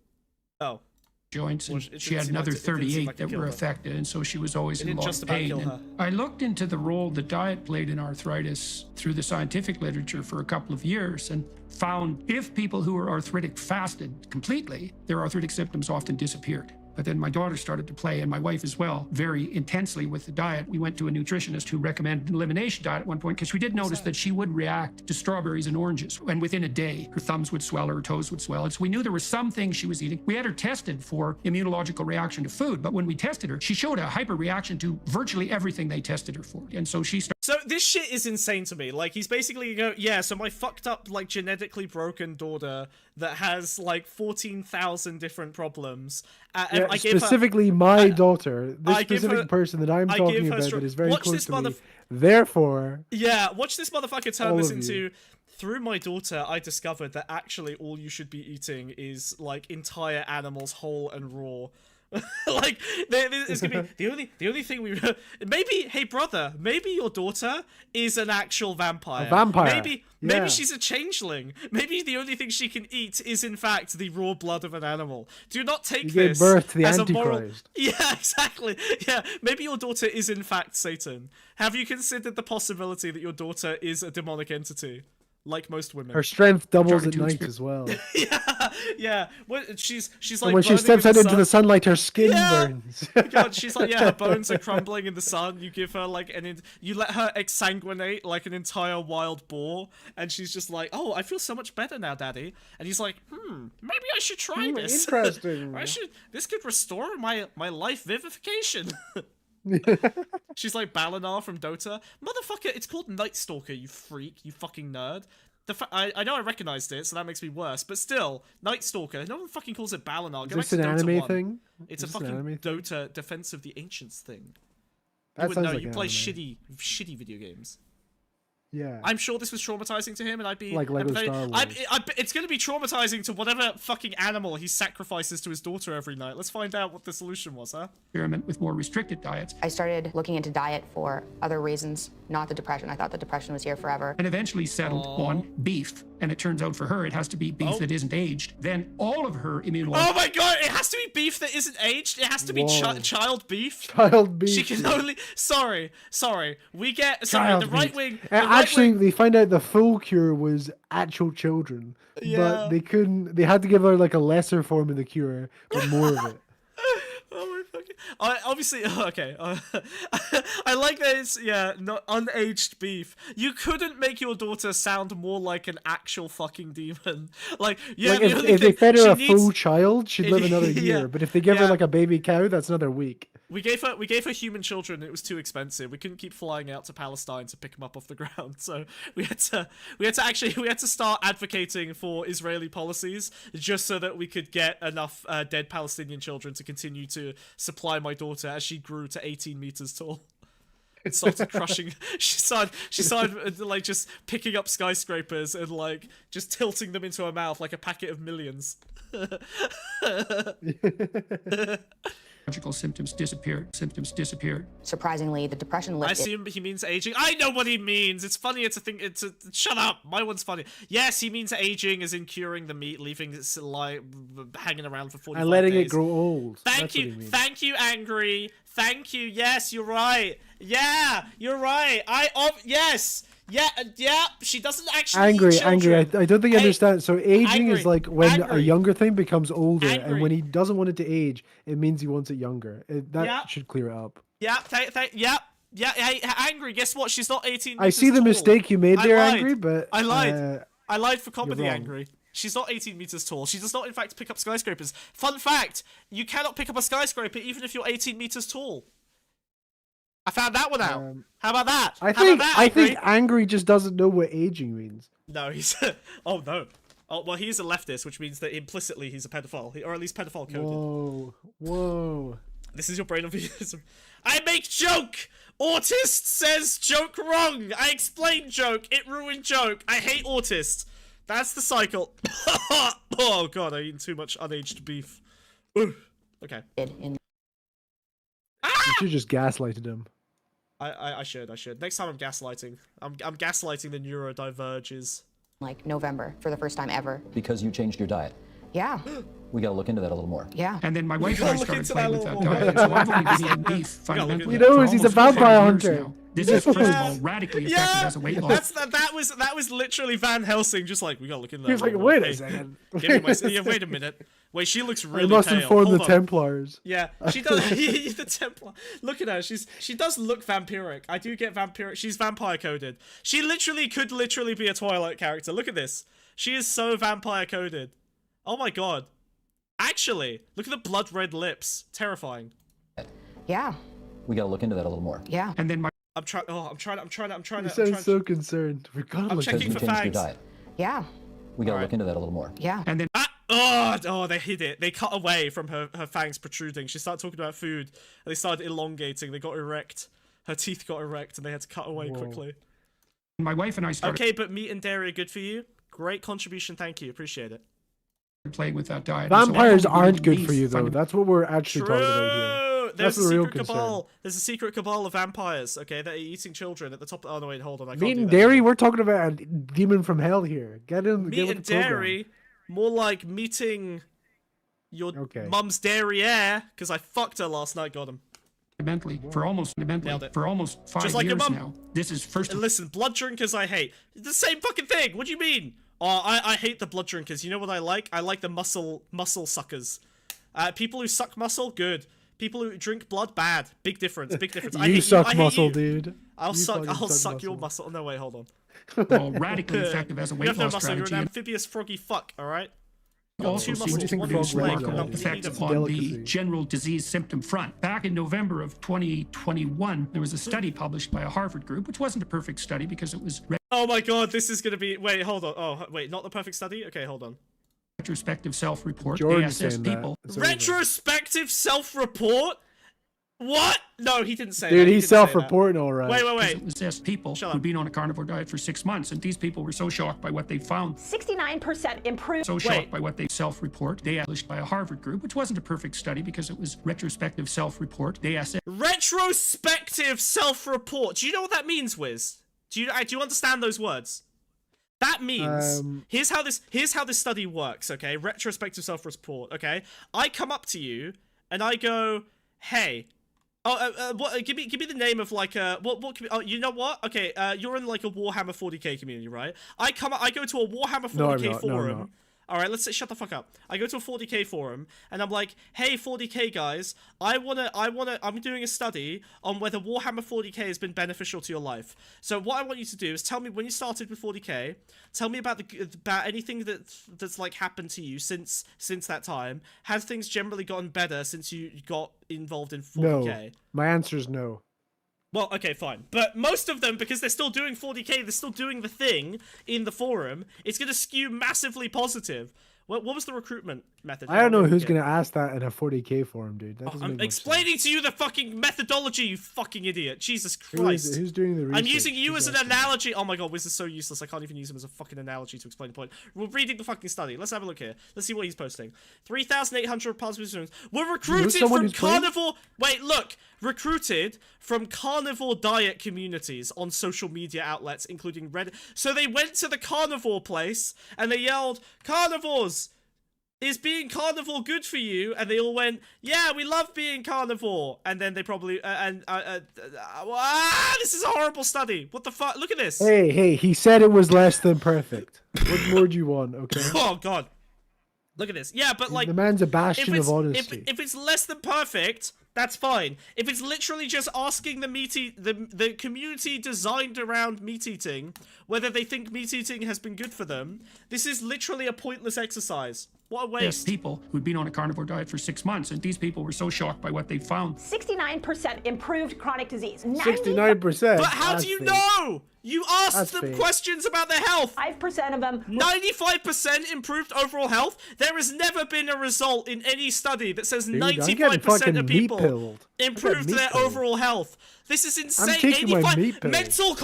joints, and she had another 38 that were affected, and so she was always in a lot of pain. And I looked into the role that diet played in arthritis through the scientific literature for a couple of years, and found if people who were arthritic fasted completely, their arthritic symptoms often disappeared. But then my daughter started to play, and my wife as well, very intensely with the diet. We went to a nutritionist who recommended an elimination diet at one point because we did notice that she would react to strawberries and oranges. And within a day, her thumbs would swell, her toes would swell. And so we knew there were some things she was eating. We had her tested for immunological reaction to food, but when we tested her, she showed a hyperreaction to virtually everything they tested her for. And so she started. So this shit is insane to me. Like, he's basically go, yeah, so my fucked up, like, genetically broken daughter that has, like, 14,000 different problems. Yeah, I gave specifically my daughter, this I give specific her- person that I'm I talking give her about that is very watch close this to me. motherf- Therefore, Yeah, watch this motherfucker turn All this of into... Through my daughter, I discovered that actually all you should be eating is, like, entire animals whole and raw. Like, it's gonna be the only thing we maybe, hey brother, maybe your daughter is an actual vampire. A vampire. Maybe Yeah. she's a changeling. Maybe the only thing she can eat is in fact the raw blood of an animal. Do not take you this gave birth to the as Antichrist. a moral. Yeah, exactly. Yeah, maybe your daughter is in fact Satan. Have you considered the possibility that your daughter is a demonic entity? Like most women. Her strength doubles Trying at to night experience- as well. yeah. What she's like And when she burning steps in out the into sun. the sunlight, her skin Yeah. burns. God, she's like, yeah, her bones are crumbling in the sun. You give her like you let her exsanguinate like an entire wild boar, and she's just like, oh, I feel so much better now, Daddy. And he's like, maybe I should try this. Interesting. This could restore my life vivification. She's like Balinar from Dota. Motherfucker, it's called Night Stalker, you freak, you fucking nerd. I know I recognized it, so that makes me worse, but still, Night Stalker. No one fucking calls it Balinar. Is Go this back an to Dota anime 1. thing? It's Is a this an fucking anime thing? Dota Defense of the Ancients thing. That You would sounds know, like you an play anime. shitty video games. Yeah. I'm sure this was traumatizing to him, and I'd be Like Lego Star Wars. it's going to be traumatizing to whatever fucking animal he sacrifices to his daughter every night. Let's find out what the solution was, huh? Experiment with more restricted diets, I started looking into diet for other reasons, not the depression. I thought the depression was here forever. and eventually settled on beef. And it turns out for her, it has to be beef that isn't aged. Then all of her immunological Oh my god! It has to be beef that isn't aged. It has to be Whoa. child beef. Child beef. She can only. Sorry. We get Child the right beef. wing. Actually, they find out the full cure was actual children, Yeah. but they couldn't. They had to give her like a lesser form of the cure, but more of it. Oh my fucking! Obviously, okay. I like that it's not unaged beef. You couldn't make your daughter sound more like an actual fucking demon. Like, yeah, Like the if only they thing fed her a she full needs- child, she'd live another Yeah. year. But if they give her Yeah. like a baby cow, that's another week. We gave her human children. It was too expensive. We couldn't keep flying out to Palestine to pick them up off the ground. So we had to start advocating for Israeli policies just so that we could get enough dead Palestinian children to continue to supply my daughter as she grew to 18 meters tall. It started crushing. She started like just picking up skyscrapers and like just tilting them into her mouth like a packet of millions. symptoms disappeared. Surprisingly, the depression I lifted. assume he means aging. I know what he means. It's funny. It's a thing. Shut up. My one's funny. Yes, he means aging, as in curing the meat, leaving it like hanging around for 45 And letting days. it grow old. Thank That's what you. he means. Thank you, Angry. Thank you. Yes, you're right. Yeah, you're right. Yes. Yeah. She doesn't actually Angry. eat children. I don't think you Hey, understand. So aging angry, is like when a angry. younger thing becomes older, Angry. and when he doesn't want it to age, it means he wants it younger. That Yeah. should clear it up. Yeah. Yeah. Hey, Angry. Guess what? She's not 18. I see meters the tall. mistake you made I there, lied. Angry, but I lied. I lied for comedy, wrong. Angry. She's not 18 meters tall. She does not, in fact, pick up skyscrapers. Fun fact, you cannot pick up a skyscraper even if you're 18 meters tall. I found that one out. How about that? I How think about that, I Angry? think Angry just doesn't know what aging means. No, he's... Oh, no. Oh, well, he's a leftist, which means that implicitly he's a pedophile. Or at least pedophile coded. Whoa. This is your brain of veganism. I make joke! Autist says joke wrong! I explain joke! It ruined joke! I hate autist! That's the cycle. Oh god, I eaten too much unaged beef. Ooh. Okay. in You should just gaslighted him. I should. Next time I'm gaslighting. I'm gaslighting the neurodiverges. like November for the first time ever. Because you changed your diet. Yeah. We got to look into that a little more. Yeah. And then my wife and I Look started into playing that with that little diet. So I've only been eating beef fundamentally. You know, for he's a almost 5 vampire years hunter. now. This is first of all radically effective as a weight loss. That was literally Van Helsing, just like, we gotta look into that. He was like, more. wait a Hey, second. Give me my, yeah, wait a minute. Wait, she looks really I must pale. inform Hold the on. Templars. Yeah, she does. The Templar. Look at her. She does look vampiric. I do get vampiric. She's vampire coded. She could literally be a Twilight character. Look at this. She is so vampire coded. Oh my god. Actually, look at the blood red lips. Terrifying. Yeah. We got to look into that a little more. Yeah. And then my I'm trying. Oh, I'm trying. You sound so concerned. We gotta I'm look checking at for You changed your fags. diet. Yeah. We got to Alright. look into that a little more. Yeah. And then Oh, they hid it. They cut away from her fangs protruding. She started talking about food, and they started elongating. They got erect. Her teeth got erect, and they had to cut away quickly. my wife and I started Okay, but meat and dairy are good for you. Great contribution. Thank you. Appreciate it. playing with that diet. And so I Vampires don't aren't good believe for you, though. fundamentally That's what we're actually talking about here. True. That's There's a the real secret concern. cabal. There's a secret cabal of vampires. Okay, that are eating children at the top. Oh no, wait, hold on. I can't Meat do and that. dairy, we're talking about a demon from hell here. Get in. Meat get with and the program. dairy, more like meeting your Okay. mum's derriere, because I fucked her last night. Got him. for almost Nailed it. 5 Just like your years mum. now. This is first And listen, blood drinkers I hate. The same fucking thing. What do you mean? Oh, I hate the blood drinkers. You know what I like? I like the muscle suckers. People who suck muscle, good. People who drink blood, bad. Big difference. Big difference. I You hate suck I hate muscle, you. dude. I'll You suck fucking your muscle. Oh, no, wait, hold on. well, radically effective as a You weight have no loss muscle. You're strategy. an And amphibious froggy fuck. All right. also two seems muscles, to one produce frog leg, remarkable yeah. effects It's a on the delicacy. general disease symptom front. Back in November of 2021, there was a study published by a Harvard group, which wasn't a perfect study because it was Oh my god, this is gonna be. Wait, hold on. Oh, wait, not the perfect study. Okay, hold on. retrospective self-report. They Jordan's assessed saying that. people. It's over. Retrospective self-report. What? No, he didn't say that. Dude, He he's didn't say that. self-reporting all right. Wait, It assessed people Shut who'd up. been on a carnivore diet for 6 months, and these people were so shocked by what they found, 69% improved. so shocked Wait. by what they self-report. They published by a Harvard group, which wasn't a perfect study because it was retrospective self-report. They assessed Retrospective self-report. Do you know what that means, Wiz? Do you understand those words? That means here's how this study works. Okay, retrospective self-report. Okay, I come up to you and I go, hey. What? Give me the name of like what? Oh, you know what? Okay, you're in like a Warhammer 40k community, right? I go to a Warhammer 40k No, I'm not. No, I'm forum. not. All right, let's say shut the fuck up. I go to a 40k forum and I'm like, hey, 40k guys, I'm doing a study on whether Warhammer 40k has been beneficial to your life. So what I want you to do is tell me when you started with 40k. Tell me about anything that's like happened to you since that time. Have things generally gotten better since you got involved in 40k? No. My answer is no. Well, okay, fine. But most of them, because they're still doing 40k, they're still doing the thing in the forum, it's going to skew massively positive. What was the recruitment method? I don't know who's going to ask that in a 40k forum, dude. That doesn't I'm make much explaining to you the fucking methodology, you fucking idiot. Jesus sense. Christ. Who's doing the research? I'm using you Who's as an asking? analogy. Oh my god, Wiz is so useless. I can't even use him as a fucking analogy to explain the point. We're reading the fucking study. Let's have a look here. Let's see what he's posting. 3,800 participants were recruited someone from who's playing? carnivore. Wait, look. Recruited from carnivore diet communities on social media outlets, including Reddit. So they went to the carnivore place and they yelled, "Carnivores! Is being carnivore good for you?" And they all went, "Yeah, we love being carnivore." And then they probably this is a horrible study. What the fuck? Look at this. Hey, he said it was less than perfect. What more do you want, okay? Oh god. Look at this. Yeah, but like The man's a bastion of honesty. if it's less than perfect, that's fine. If it's literally just asking the community designed around meat eating whether they think meat eating has been good for them, this is literally a pointless exercise. What a waste. people who'd been on a carnivore diet for 6 months, and these people were so shocked by what they found. 69% improved chronic disease. 69%. But how do you know? You asked That's them fake. questions about their health. 5% of them. 95% improved overall health. There has never been a result in any study that says I'm getting 95% fucking of meat people pilled. improved meat their pilled. overall health. This is insane. taking my meat pill. Mental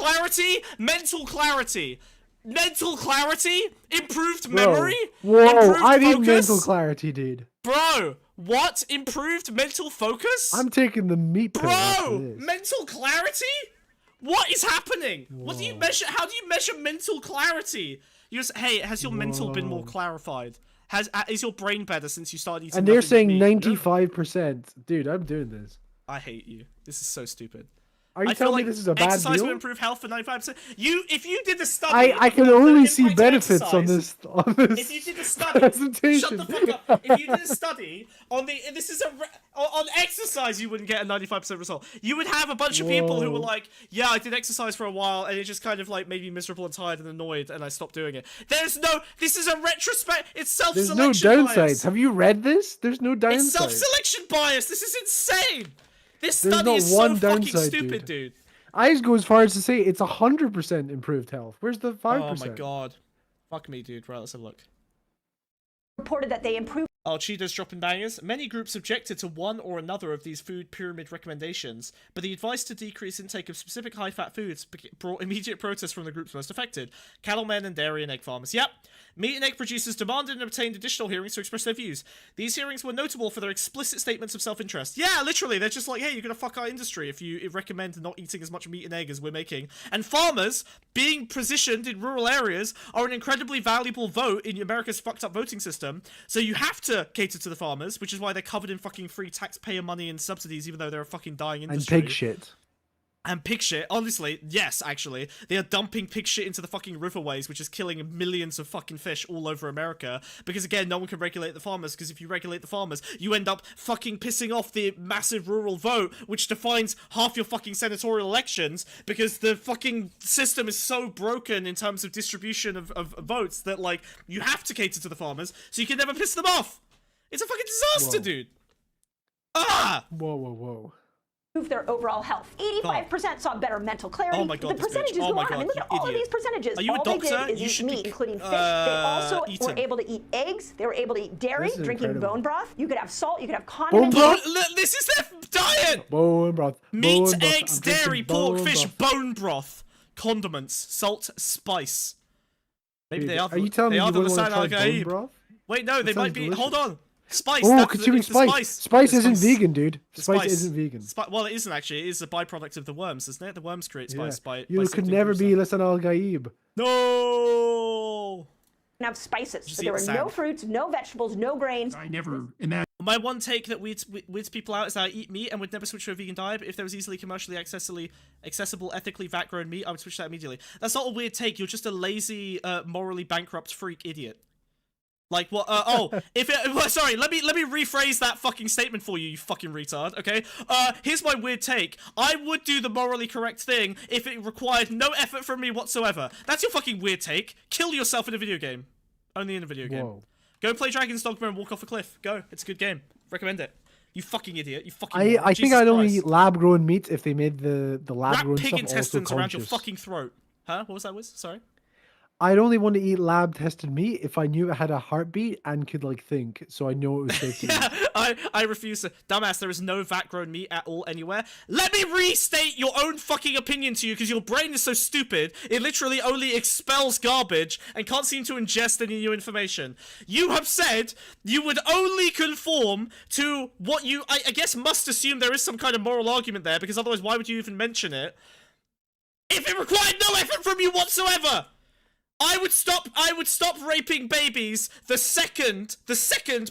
clarity, improved Bro. memory, Whoa, improved I need focus. mental clarity, dude. Bro, what? Improved mental focus? I'm taking the meat pill after Bro, this. mental clarity? What is happening? What do you measure? How do you measure mental clarity? You just, hey, has your mental been more clarified? Is your brain better since you started eating? And they're nothing but saying meat? 95%. Dude, I'm doing this. I hate you. This is so stupid. Are you I feel telling like me this is a bad exercise deal? will improve health for 95%. If you did the study, I can the only see impact of benefits on exercise- this If you did a study, presentation. shut the fuck up. If you did a study on on exercise, you wouldn't get a 95% result. You would have a bunch of people who were Whoa. like, "Yeah, I did exercise for a while, and it just kind of like made me miserable and tired and annoyed, and I stopped doing it." This is a retrospect. It's There's self-selection no downsides. bias. Have you read this? There's no It's downsides. self-selection bias. This is insane. This There's study not is so one fucking downside, stupid, dude. dude. I go as far as to say it's 100% improved health. Where's the 5%? Oh my god. Fuck me, dude. Right, let's have a look. Reported that they improved. Oh, Cheetos dropping bangers. Many groups objected to one or another of these food pyramid recommendations, but the advice to decrease intake of specific high-fat foods brought immediate protest from the groups most affected. Cattlemen and dairy and egg farmers. Yep. Meat and egg producers demanded and obtained additional hearings to express their views. These hearings were notable for their explicit statements of self-interest. Yeah, literally, they're just like, hey, you're gonna fuck our industry if you recommend not eating as much meat and egg as we're making. And farmers, being positioned in rural areas, are an incredibly valuable vote in America's fucked up voting system, so you have to cater to the farmers, which is why they're covered in fucking free taxpayer money and subsidies, even though they're a fucking dying industry. And pig shit. And pig shit, honestly, yes, actually. They are dumping pig shit into the fucking riverways, which is killing millions of fucking fish all over America. Because, again, no one can regulate the farmers, because if you regulate the farmers, you end up fucking pissing off the massive rural vote, which defines half your fucking senatorial elections, because the fucking system is so broken in terms of distribution of votes that, like, you have to cater to the farmers, so you can never piss them off. It's a fucking disaster, dude. Ah! Whoa, whoa, whoa. Improve their overall health. 85% saw better mental clarity. Oh my god, the percentages go on. I mean, look at all of these percentages. Are you a all doctor? they did is eat meat, including fish. They also were able to eat eggs. They were able to eat dairy, drinking incredible. bone broth. You could have salt. You could have condiments. This is their diet! Bone broth. Meat, bone broth. eggs, I'm drinking dairy, pork, bone fish, broth. bone broth, condiments, salt, spice. Maybe Dude, they are. Are you telling me they you are the wouldn't want to Lisan try Al bone Gaib. broth? Wait, no, they That might sounds be. delicious. Hold on. Spice. Oh, that's consuming the spice. Spice The isn't vegan, dude. The Spice isn't vegan. Well, it isn't actually. It is a byproduct of the worms, isn't it? The worms create spice by. You could never be Lisan Al Gaib. No. Have spices. Just But there eat were sand. no fruits, no vegetables, no grains. I never imagined My one take that weirds people out is that I eat meat and would never switch to a vegan diet, but if there was easily commercially accessible, ethically vat-grown meat, I would switch to that immediately. That's not a weird take, you're just a lazy, morally bankrupt freak idiot. Like, what, sorry, let me rephrase that fucking statement for you, you fucking retard, okay? Here's my weird take. I would do the morally correct thing if it required no effort from me whatsoever. That's your fucking weird take. Kill yourself in a video game. Only in a video game. Whoa. Go play Dragon's Dogma and walk off a cliff. Go. It's a good game. Recommend it. You fucking idiot. You fucking I moron. think Jesus I'd only Christ. eat lab-grown meat if they made the Wrap lab-grown pig stuff intestines also around your conscious. fucking throat. Huh? What was that, Wiz? Sorry? I'd only want to eat lab-tested meat if I knew it had a heartbeat and could, like, think, so I know it was safe to eat. I refuse to. Dumbass, there is no vat-grown meat at all anywhere. Let me restate your own fucking opinion to you, because your brain is so stupid, it literally only expels garbage and can't seem to ingest any new information. You have said you would only conform to what you, I guess, must assume there is some kind of moral argument there, because otherwise why would you even mention it? If it required no effort from you whatsoever! I would stop raping babies the second,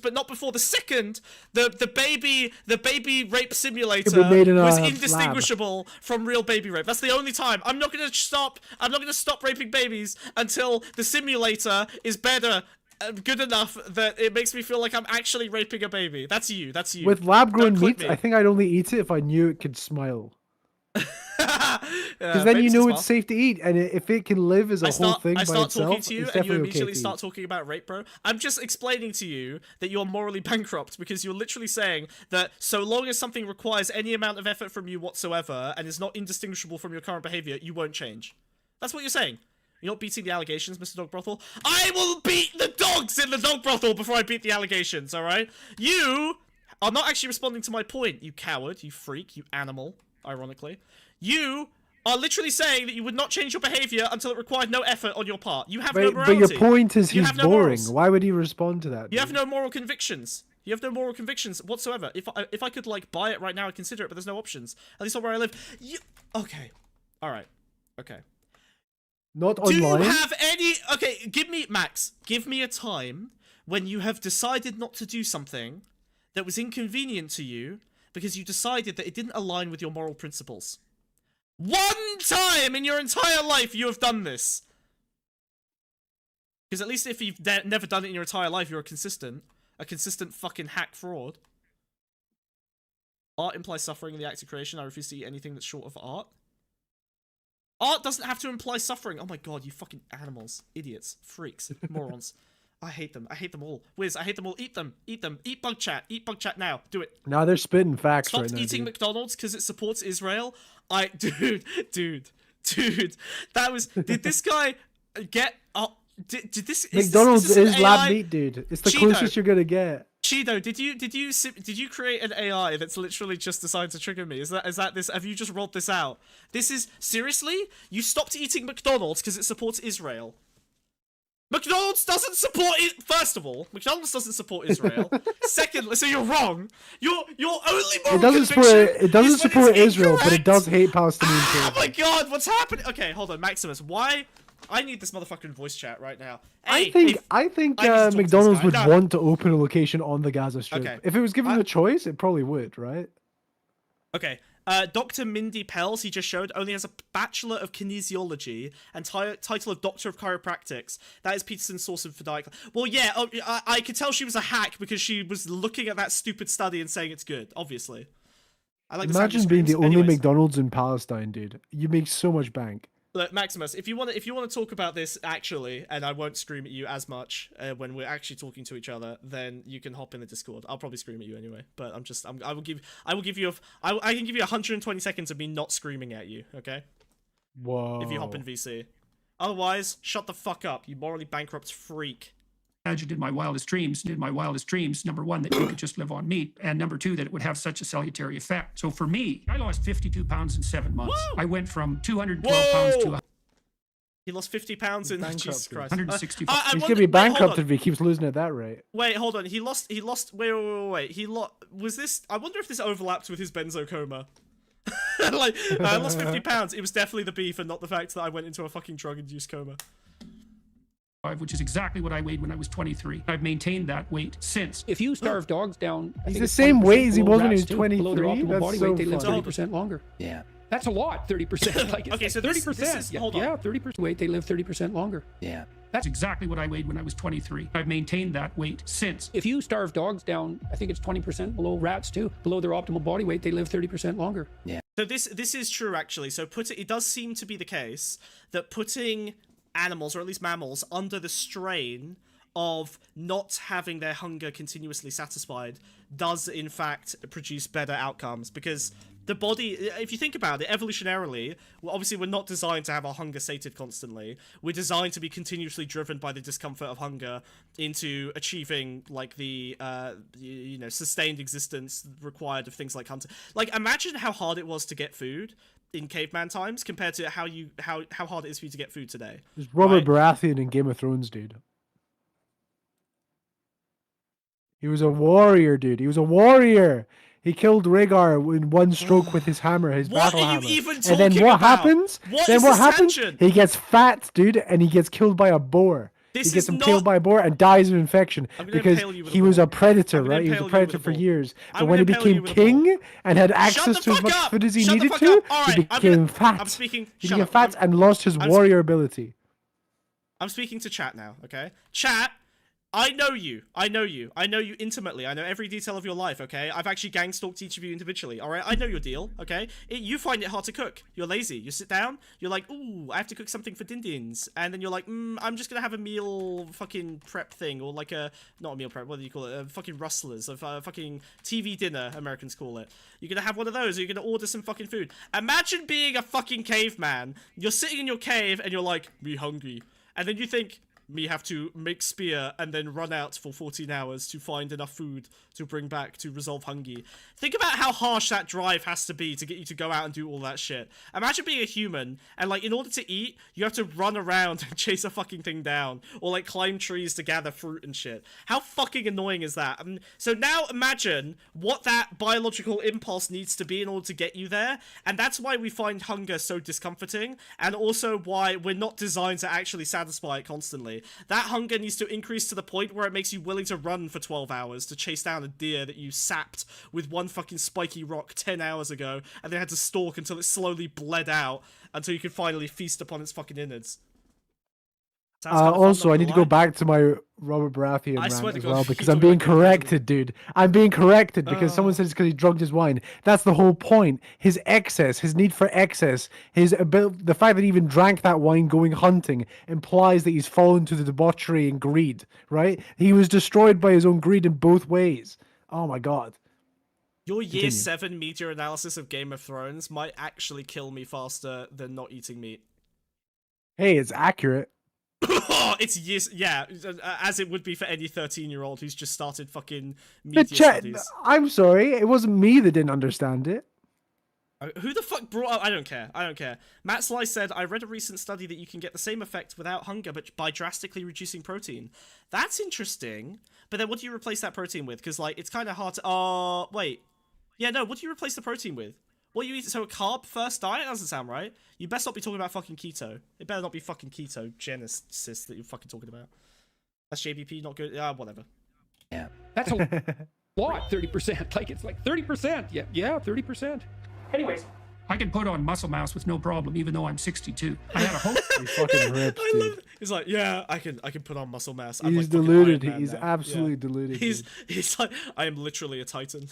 but not before the second, the baby rape simulator made in a was lab. indistinguishable from real baby rape. That's the only time. I'm not gonna stop raping babies until the simulator is better, good enough that it makes me feel like I'm actually raping a baby. That's you. With lab-grown Don't clip meat, me. I think I'd only eat it if I knew it could smile. Because then you babies know can it's smile. safe to eat, and if it can live as a whole thing by start itself, talking to you, it's and you definitely immediately okay to start eat. talking about rape, bro. I'm just explaining to you that you're morally bankrupt because you're literally saying that so long as something requires any amount of effort from you whatsoever and is not indistinguishable from your current behavior, you won't change. That's what you're saying. You're not beating the allegations, Mr. Dog Brothel. I will beat the dogs in the dog brothel before I beat the allegations, alright? You are not actually responding to my point, you coward, you freak, you animal, ironically. You are literally saying that you would not change your behavior until it required no effort on your part. You have no But morality. your point is You he's have no boring. morals. Why would he respond to that? You have dude? no moral convictions. You have no moral convictions whatsoever. If I could, like, buy it right now, I'd consider it, but there's no options. At least not where I live. Okay. Alright. Okay. Not Do you online. have any... Okay, Max, give me a time when you have decided not to do something that was inconvenient to you because you decided that it didn't align with your moral principles. One time in your entire life you have done this. Because at least if you've never done it in your entire life, you're a consistent fucking hack fraud. Art implies suffering in the act of creation. I refuse to eat anything that's short of art. Art doesn't have to imply suffering. Oh my god, you fucking animals. Idiots. Freaks. Morons. I hate them. I hate them all. Wiz, I hate them all. Eat them. Eat them. Eat bug chat. Eat bug chat now. Do it. Now they're spitting facts Stop right now. eating dude. McDonald's because it supports Israel. dude, that was. Did this guy get? Did this? McDonald's is this is an lab AI? meat, dude. It's the Cheeto. closest you're gonna get. Cheeto, did you create an AI that's literally just designed to trigger me? Is that this? Have you just rolled this out? This is seriously? You stopped eating McDonald's because it supports Israel. McDonald's doesn't support it. First of all, McDonald's doesn't support Israel. Secondly, so you're wrong. Your only moral It doesn't support Israel, but it incorrect. does hate Palestinian Oh people. my god, what's happening? Okay, hold on, Maximus. Why? I need this motherfucking voice chat right now. I Hey, think if- I need to talk to McDonald's this would guy. No. want to open a location on the Gaza Strip. Okay. If it was given the choice, it probably would, right? Okay. Dr. Mindy Pels, he just showed, only has a Bachelor of Kinesiology and title of Doctor of Chiropractics. That is Peterson's source of diet. Well, yeah, I could tell she was a hack because she was looking at that stupid study and saying it's good, obviously. I like the sound Imagine she being the screams. only Anyways. McDonald's in Palestine, dude. You make so much bank. Look, Maximus, if you want to talk about this actually, and I won't scream at you as much when we're actually talking to each other, then you can hop in the Discord. I'll probably scream at you anyway, but I can give you 120 seconds of me not screaming at you, okay? Whoa. If you hop in VC. Otherwise, shut the fuck up, you morally bankrupt freak. Imagined in my wildest dreams, number one, that you could just live on meat, and number two, that it would have such a salutary effect. So for me, I lost 52 pounds in 7 months. Whoa. I went from 212 pounds to He lost 50 pounds in Jesus bankrupted. Christ. 165. He's gonna be bankrupted if he keeps losing at that rate. Wait, hold on. He lost. Wait. Was this? I wonder if this overlapped with his benzo coma. Like, I lost 50 pounds. It was definitely the beef and not the fact that I went into a fucking drug-induced coma. Which is exactly what I weighed when I was 23. I've maintained that weight since. If you starve dogs down, I He's think the it's same 20% weight as he below was when he rats was too. Below their 23? optimal That's body so weight, they live funny. 30% longer. Yeah. That's a lot, 30%. Like, Okay, so this 30%. is- hold on. Yeah, 30% weight, they live 30% longer. Yeah. That's exactly what I weighed when I was 23. I've maintained that weight since. If you starve dogs down, I think it's 20% below rats too. Below their optimal body weight, they live 30% longer. So this is true actually. So it does seem to be the case that putting animals, or at least mammals, under the strain of not having their hunger continuously satisfied does in fact produce better outcomes, because the body, if you think about it, evolutionarily, well, obviously we're not designed to have our hunger sated constantly. We're designed to be continuously driven by the discomfort of hunger into achieving, like, the, sustained existence required of things like hunting. Like, imagine how hard it was to get food in caveman times compared to how hard it is for you to get food today. There's Robert right? Baratheon in Game of Thrones, dude. He was a warrior, dude. He was a warrior. He killed Rhaegar in one stroke with his hammer, his What battle are you hammer. even And then talking what about? happens? What then is what this happens? tangent? He gets fat, dude, and he gets killed by a boar. This he gets is impaled not- by a boar and dies of infection I'm gonna because impale you with a he was boar. a predator, I'm gonna right? He was impale a you predator with a for boar. years. I'm But when he gonna impale you became with a boar. king and had Shut access the to as fuck much up! food as he Shut the needed fuck to, up! All he right, became fat. I'm speaking. He Shut became up. fat and lost his I'm warrior ability. I'm speaking to chat now, okay? Chat, I know you. I know you intimately. I know every detail of your life, okay? I've actually gang stalked each of you individually, alright? I know your deal, okay? You find it hard to cook. You're lazy. You sit down, you're like, ooh, I have to cook something for Dindins. And then you're like, I'm just gonna have a meal fucking prep thing, or like not a meal prep, what do you call it? Fucking rustlers, of fucking TV dinner, Americans call it. You're gonna have one of those, or you're gonna order some fucking food. Imagine being a fucking caveman. You're sitting in your cave, and you're like, me hungry. And then you think, me have to make spear and then run out for 14 hours to find enough food to bring back to resolve hunger. Think about how harsh that drive has to be to get you to go out and do all that shit. Imagine being a human and, like, in order to eat, you have to run around and chase a fucking thing down, or like climb trees to gather fruit and shit. How fucking annoying is that? So now imagine what that biological impulse needs to be in order to get you there, and that's why we find hunger so discomforting, and also why we're not designed to actually satisfy it constantly. That hunger needs to increase to the point where it makes you willing to run for 12 hours to chase down a deer that you sapped with one fucking spiky rock 10 hours ago, and then had to stalk until it slowly bled out until you could finally feast upon its fucking innards. Sounds kinda fun, Also, not I need to gonna go lie. back to my Robert Baratheon I swear rant to as God, well, you because talk I'm being about Cringe, corrected, dude. I'm being corrected because someone said it's because he drugged his wine. That's the whole point. His excess, his need for excess, the fact that he even drank that wine going hunting implies that he's fallen to the debauchery and greed, right? He was destroyed by his own greed in both ways. Oh my God. Your year Continue. 7 media analysis of Game of Thrones might actually kill me faster than not eating meat. Hey, it's accurate. It's years, yeah, as it would be for any 13-year-old who's just started fucking The media chat. studies. I'm sorry, it wasn't me that didn't understand it. Who the fuck brought up? I don't care. I don't care. Matt Slice said, I read a recent study that you can get the same effect without hunger, but by drastically reducing protein. That's interesting. But then what do you replace that protein with? Because, like, it's kind of hard to... wait. Yeah, no, what do you replace the protein with? What you eat? So a carb-first diet? That doesn't sound right. You best not be talking about fucking keto. It better not be fucking keto genesis that you're fucking talking about. That's JBP, not good. Whatever. Yeah. That's a lot, 30%. Like, it's like 30%. Yeah, 30%. Anyways, I can put on muscle mass with no problem, even though I'm 62. I had a hope. He fucking rips, I love dude. it. He's like, yeah, I can put on muscle mass. I'm He's like fucking deluded. Iron Man He's now. absolutely Yeah. deluded. He's dude. like, I am literally a titan.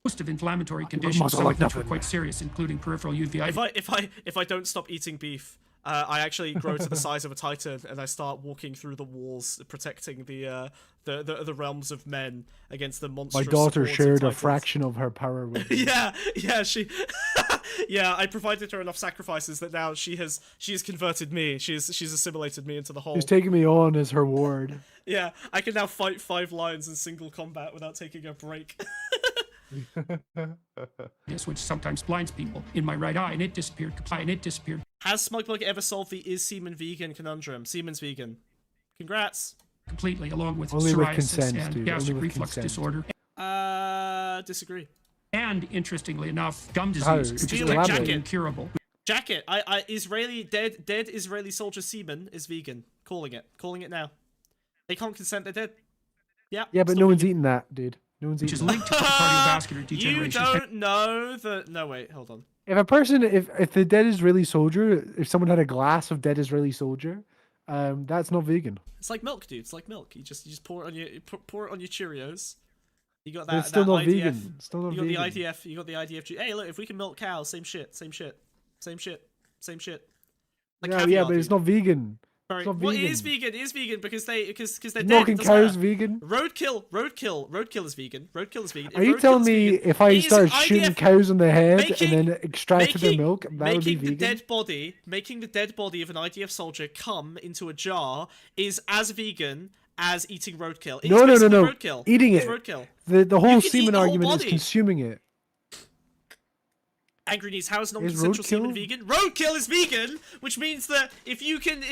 Host of inflammatory conditions, muscle some like of which were nothing. quite serious, including peripheral uveitis. If I don't stop eating beef, I actually grow to the size of a titan, and I start walking through the walls, protecting the realms of men against the My monstrous. daughter hordes of shared a titans. fraction of her power with me. Yeah, she. Yeah, I provided her enough sacrifices that now she has converted me. She's assimilated me into the whole. She's taking me on as her ward. Yeah, I can now fight 5 lions in single combat without taking a break. This, which sometimes blinds people in my right eye, and it disappeared. Has Smugglug ever solved the is semen vegan conundrum? Semen's vegan. Congrats. Completely, along with Only with psoriasis consent, and dude. gastric Only with reflux consent. disorder. Disagree. And interestingly enough, gum How? disease, which is Steal it, practically jacket. incurable. Jacket. Israeli dead Israeli soldier semen is vegan. Calling it now. They can't consent. They're dead. Yeah. Yeah, but still no one's vegan. eating that, dude. No one's Which is eating that. linked to cardiovascular You degeneration. don't know the. No, wait. Hold on. If a person, if the dead Israeli soldier, if someone had a glass of dead Israeli soldier, that's not vegan. It's like milk, dude. It's like milk. You just pour it on your pour it on your Cheerios. You got But that. it's still that not IDF. vegan. It's still not You got vegan. the IDF. You got the IDF. Hey, look, if we can milk cows, same shit. Like Yeah, caviar, but it's dude. not vegan. Sorry. It's not Well, it vegan. is vegan. It is vegan because they're dead. Milking It doesn't cows matter. vegan. Roadkill is vegan. Roadkill is vegan. Are you telling me if I started shooting IDF cows on the head making- and then extracted their milk, that would be making vegan? making the dead body of an IDF soldier come into a jar is as vegan as eating roadkill. It's No. basically Roadkill. Eating It's it. roadkill. The whole can eat semen the whole argument is body. consuming it. Angry Knees, how is Is non-consensual semen roadkill- vegan? Roadkill is vegan, which means that if you can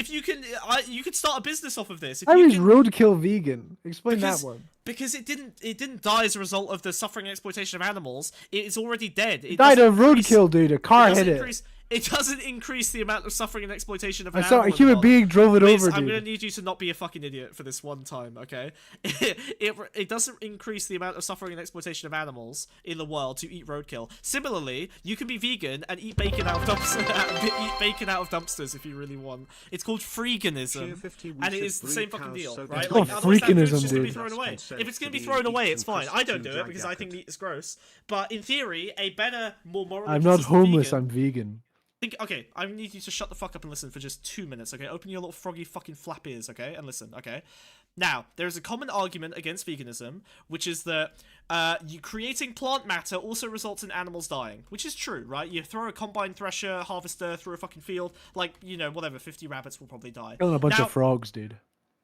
start a business off of this. If How you is can, roadkill vegan? Explain because, that one. Because it didn't die as a result of the suffering and exploitation of animals. It is already dead. It Died doesn't of increase- roadkill, dude. A car doesn't hit it. increase- It doesn't increase the amount of suffering and exploitation of an I saw animal a in the human world. being drove it Liz, over, I'm dude. gonna need you to not be a fucking idiot for this one time, okay? It doesn't increase the amount of suffering and exploitation of animals in the world to eat roadkill. Similarly, you can be vegan and eat bacon out of dumpsters if you really want. It's called freeganism, and it is the same fucking deal, right? Oh, Like, otherwise that food's freakinism, just gonna be dude. thrown away. If it's gonna be thrown away, it's fine. I don't do it because I think meat is gross. But in theory, a better, more morally I'm not consistent homeless, vegan- I'm vegan. Okay, I need you to shut the fuck up and listen for just 2 minutes, okay? Open your little froggy fucking flap ears, okay? And listen, okay? Now, there is a common argument against veganism, which is that you creating plant matter also results in animals dying, which is true, right? You throw a combine thresher harvester through a fucking field, like, you know, whatever, 50 rabbits will probably die. Killing a bunch Now- of frogs, dude.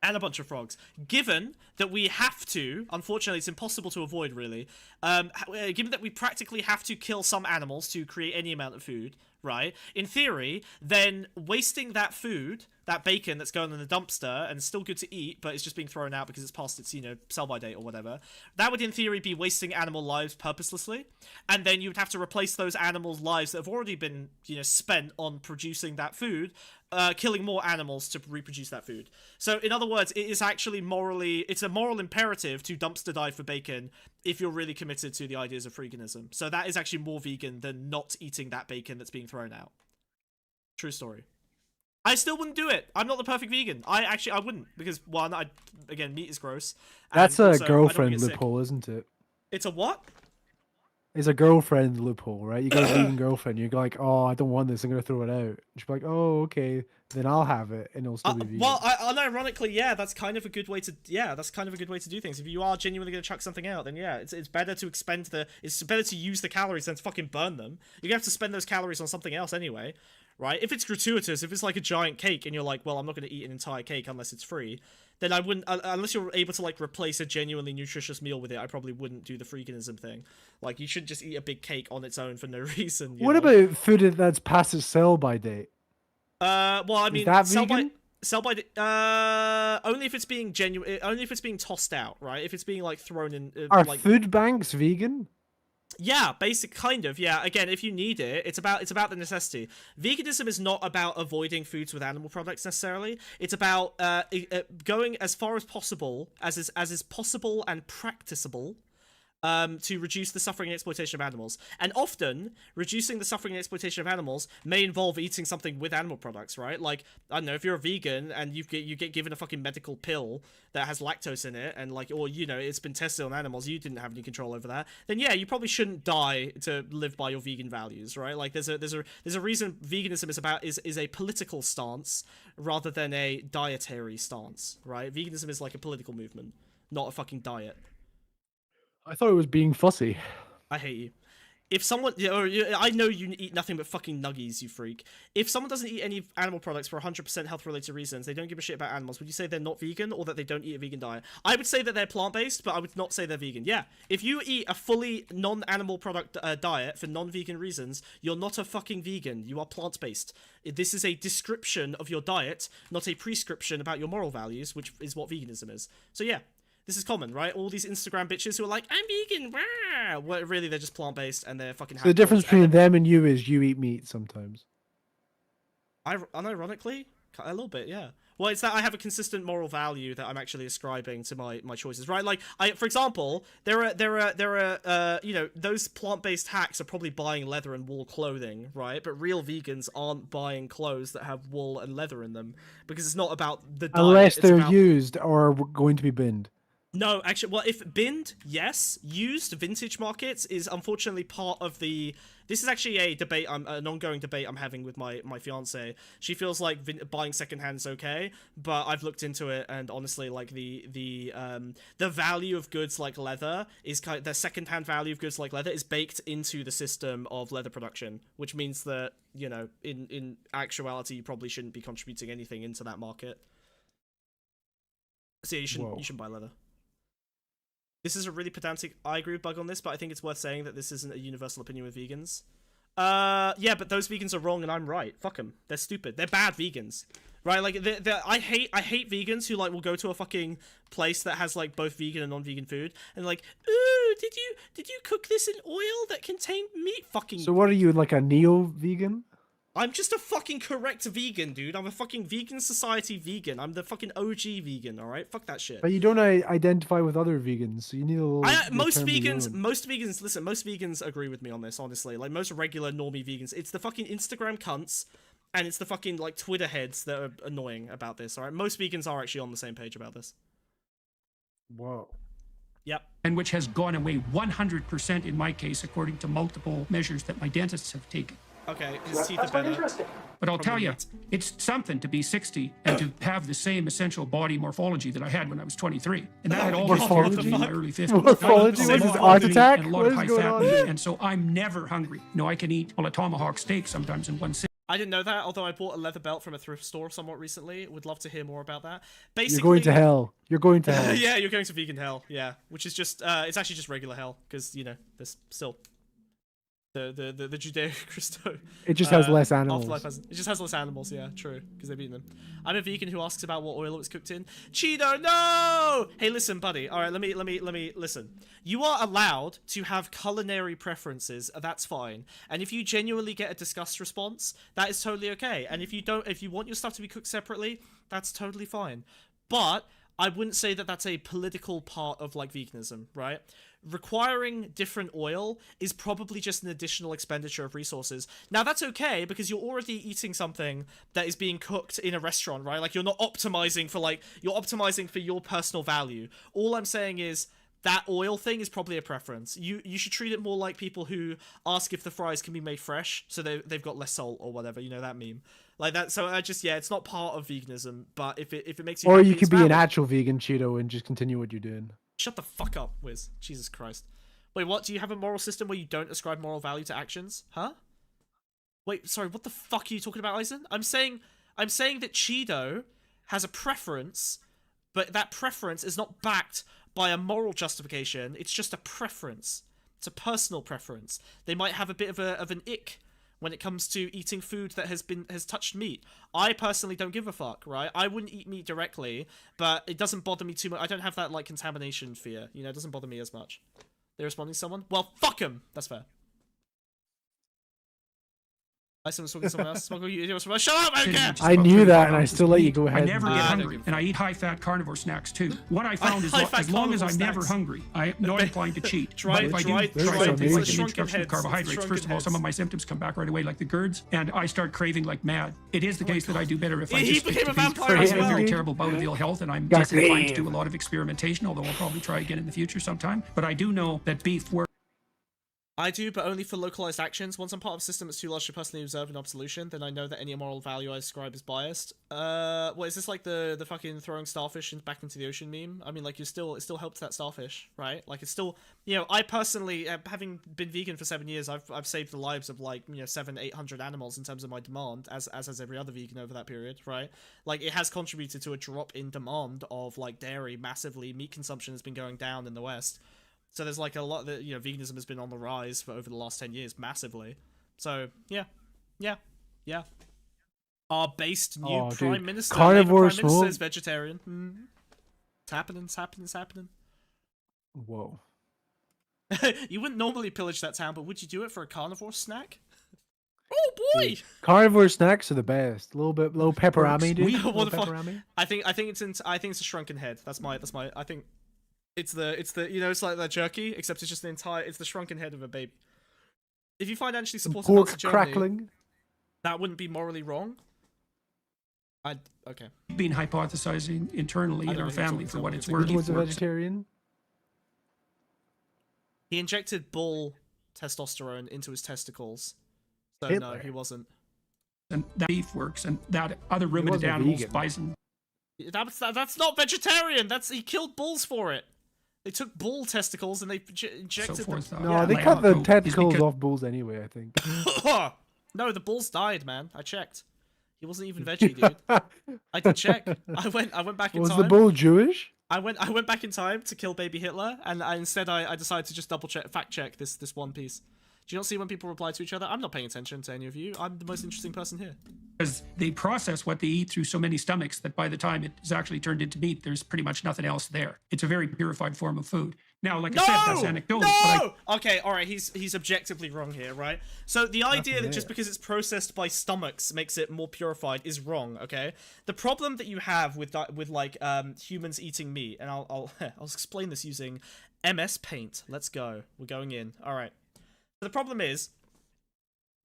and a bunch of frogs. Given that we have to, unfortunately, it's impossible to avoid, really. Given that we practically have to kill some animals to create any amount of food, right? In theory, then wasting that food, that bacon that's going in the dumpster and still good to eat, but it's just being thrown out because it's past its, sell-by date or whatever, that would, in theory, be wasting animal lives purposelessly. And then you would have to replace those animals' lives that have already been, spent on producing that food, killing more animals to reproduce that food. So, in other words, it is actually it's a moral imperative to dumpster dive for bacon if you're really committed to the ideas of veganism. So that is actually more vegan than not eating that bacon that's being thrown out. True story. I still wouldn't do it. I'm not the perfect vegan. I wouldn't, because one, again, meat is gross. That's and a also, I don't girlfriend get sick. loophole, isn't it? It's a what? It's a girlfriend loophole, right? You got a vegan girlfriend. You're like, oh, I don't want this. I'm gonna throw it out. She'll be like, oh, okay, then I'll have it, and it'll still be vegan. Well, unironically, yeah, that's kind of a good way to do things. If you are genuinely gonna chuck something out, then yeah, it's better to it's better to use the calories than to fucking burn them. You're gonna have to spend those calories on something else anyway, right? If it's gratuitous, if it's like a giant cake, and you're like, well, I'm not gonna eat an entire cake unless it's free, then I wouldn't, unless you're able to like replace a genuinely nutritious meal with it, I probably wouldn't do the freeganism thing. Like, you shouldn't just eat a big cake on its own for no reason. What about food that's past its sell-by date? Well, I mean, Is that vegan? Only if it's being genuine, only if it's being tossed out, right? If it's being like thrown in. Are like, food banks vegan? Yeah, kind of. Yeah, again, if you need it, it's about the necessity. Veganism is not about avoiding foods with animal products necessarily. It's about going as far as possible, as is possible and practicable, to reduce the suffering and exploitation of animals. And often, reducing the suffering and exploitation of animals may involve eating something with animal products, right? Like, I don't know, if you're a vegan and you get given a fucking medical pill that has lactose in it, and like, or, you know, it's been tested on animals, you didn't have any control over that, then yeah, you probably shouldn't die to live by your vegan values, right? Like, there's a reason veganism is a political stance rather than a dietary stance, right? Veganism is like a political movement, not a fucking diet. I thought it was being fussy. I hate you. If someone, I know you eat nothing but fucking nuggies, you freak. If someone doesn't eat any animal products for 100% health-related reasons, they don't give a shit about animals, would you say they're not vegan, or that they don't eat a vegan diet? I would say that they're plant-based, but I would not say they're vegan. Yeah, if you eat a fully non-animal product diet for non-vegan reasons, you're not a fucking vegan. You are plant-based. This is a description of your diet, not a prescription about your moral values, which is what veganism is. So yeah. This is common, right? All these Instagram bitches who are like, I'm vegan, rah! Well, really, they're just plant-based, and they're fucking... So the difference between them and you is you eat meat sometimes. Unironically? A little bit, yeah. Well, it's that I have a consistent moral value that I'm actually ascribing to my choices, right? Like, for example, there are you know, those plant-based hacks are probably buying leather and wool clothing, right? But real vegans aren't buying clothes that have wool and leather in them, because it's not about the diet. Unless they're used or going to be binned. No, actually, well, if binned, yes. Used vintage markets is unfortunately part of the... This is actually a debate, an ongoing debate I'm having with my fiance. She feels like buying secondhand is okay, but I've looked into it, and honestly, like the value of goods like leather is the secondhand value of goods like leather is baked into the system of leather production, which means that, you know, in actuality, you probably shouldn't be contributing anything into that market. So yeah, you shouldn't buy leather. This is a really pedantic I agree with Bug on this, but I think it's worth saying that this isn't a universal opinion with vegans. Yeah, but those vegans are wrong and I'm right. Fuck them. They're stupid. They're bad vegans. Right? Like, I hate vegans who, like, will go to a fucking place that has, like, both vegan and non-vegan food, and, like, ooh, did you cook this in oil that contained meat? Fucking... So what are you, like a neo-vegan? I'm just a fucking correct vegan, dude. I'm a fucking vegan society vegan. I'm the fucking OG vegan, alright? Fuck that shit. But you don't identify with other vegans, so you need a little... Most vegans agree with me on this, honestly. Like, most regular normie vegans. It's the fucking Instagram cunts, and it's the fucking, like, Twitter heads that are annoying about this, alright? Most vegans are actually on the same page about this. Whoa. Yep. And which has gone away 100% in my case, according to multiple measures that my dentists have taken. Okay, his teeth are better. But I'll tell you, it's something to be 60 and to have the same essential body morphology that I had when I was 23. And that had all this in my early 50s. Morphology? Was this art attack? And a lot of high fat meat, and so I'm never hungry. No, I can eat a tomahawk steak sometimes in one sitting. I didn't know that, although I bought a leather belt from a thrift store somewhat recently. Would love to hear more about that. Basically, you're going to hell. You're going to hell. Yeah, you're going to vegan hell. Yeah, which is just, it's actually just regular hell, because, you know, there's still... The Judeo-Christo. It just has less animals. It just has less animals, yeah, true, because they've eaten them. I'm a vegan who asks about what oil it was cooked in. Cheeto, no! Hey, listen, buddy. All right, let me listen. You are allowed to have culinary preferences. That's fine. And if you genuinely get a disgust response, that is totally okay. And if you want your stuff to be cooked separately, that's totally fine. But I wouldn't say that that's a political part of, like, veganism, right? Requiring different oil is probably just an additional expenditure of resources. Now, that's okay, because you're already eating something that is being cooked in a restaurant, right? Like, you're not optimizing for, like, you're optimizing for your personal value. All I'm saying is, that oil thing is probably a preference. You should treat it more like people who ask if the fries can be made fresh, so they've got less salt or whatever. You know that meme, like that. So I just it's not part of veganism, but if it makes you Or happy, you it's could be an valid. actual vegan Cheeto and just continue what you're doing. Shut the fuck up, Wiz. Jesus Christ. Wait, what? Do you have a moral system where you don't ascribe moral value to actions? Huh? Wait, sorry, what the fuck are you talking about, Eisen? I'm saying that Cheeto has a preference, but that preference is not backed by a moral justification. It's just a preference. It's a personal preference. They might have a bit of an ick when it comes to eating food that has touched meat. I personally don't give a fuck, right? I wouldn't eat meat directly, but it doesn't bother me too much. I don't have that like contamination fear. You know, it doesn't bother me as much. They're responding to someone? Well, fuck him! That's fair. Someone's talking to someone else. Shut up, I don't care! I knew that, and I still let you go ahead. I never and get do it. hungry, and I eat high-fat carnivore snacks too. What I found is as long as I'm never hungry, I'm not inclined to cheat. But if I do try something like an introduction of carbohydrates, first of all, some of my symptoms come back right away, like the GERDs, and I start craving like mad. It is the case that I do better if I just stick to these. I have a very terrible bout of ill health, and I'm disinclined to do a lot of experimentation, although I'll probably try again in the future sometime. But I do know that beef works. I do, but only for localized actions. Once I'm part of a system that's too large to personally observe in absolution, then I know that any moral value I ascribe is biased. What is this, like the fucking throwing starfish back into the ocean meme? I mean, like, it still helps that starfish, right? Like, it's still, you know, I personally, having been vegan for 7 years, I've saved the lives of, like, you know, 700-800 animals in terms of my demand, as has every other vegan over that period, right? Like, it has contributed to a drop in demand of, like, dairy massively. Meat consumption has been going down in the West. So there's like a lot that, you know, veganism has been on the rise for over the last 10 years, massively. So, yeah. Our based new Prime Minister, Carnivore Prime Minister is vegetarian. It's happening. Whoa. You wouldn't normally pillage that town, but would you do it for a carnivore snack? Oh boy! Carnivore snacks are the best. Low pepperami, dude. What the fuck? I think it's a shrunken head. That's my I think it's the you know, it's like that jerky, except it's just it's the shrunken head of a baby. If you find actually supporting pork Nazi Germany, crackling, that wouldn't be morally wrong. Okay. Been hypothesizing internally in our family for what it's worth. He was a vegetarian. He injected bull testosterone into his testicles. So Hitler. No, he wasn't. And that beef works, and that other ruminant animals, vegan. bison. That's not vegetarian. He killed bulls for it. They took bull testicles and they injected So forth, them. No, they cut the tentacles off bulls anyway, I think. No, the bulls died, man. I checked. He wasn't even veggie, dude. I did check. I went back in time. Was the bull Jewish? I went back in time to kill baby Hitler, and instead I decided to just fact check this one piece. Do you not see when people reply to each other? I'm not paying attention to any of you. I'm the most interesting person here. Because they process what they eat through so many stomachs that by the time it is actually turned into meat, there's pretty much nothing else there. It's a very purified form of food. Now, like I said, that's anecdotal. No! Okay, all right, he's objectively wrong here, right? So the idea that just because it's processed by stomachs makes it more purified is wrong, okay? The problem that you have with like humans eating meat, and I'll explain this using MS Paint. Let's go. We're going in. All right. The problem is,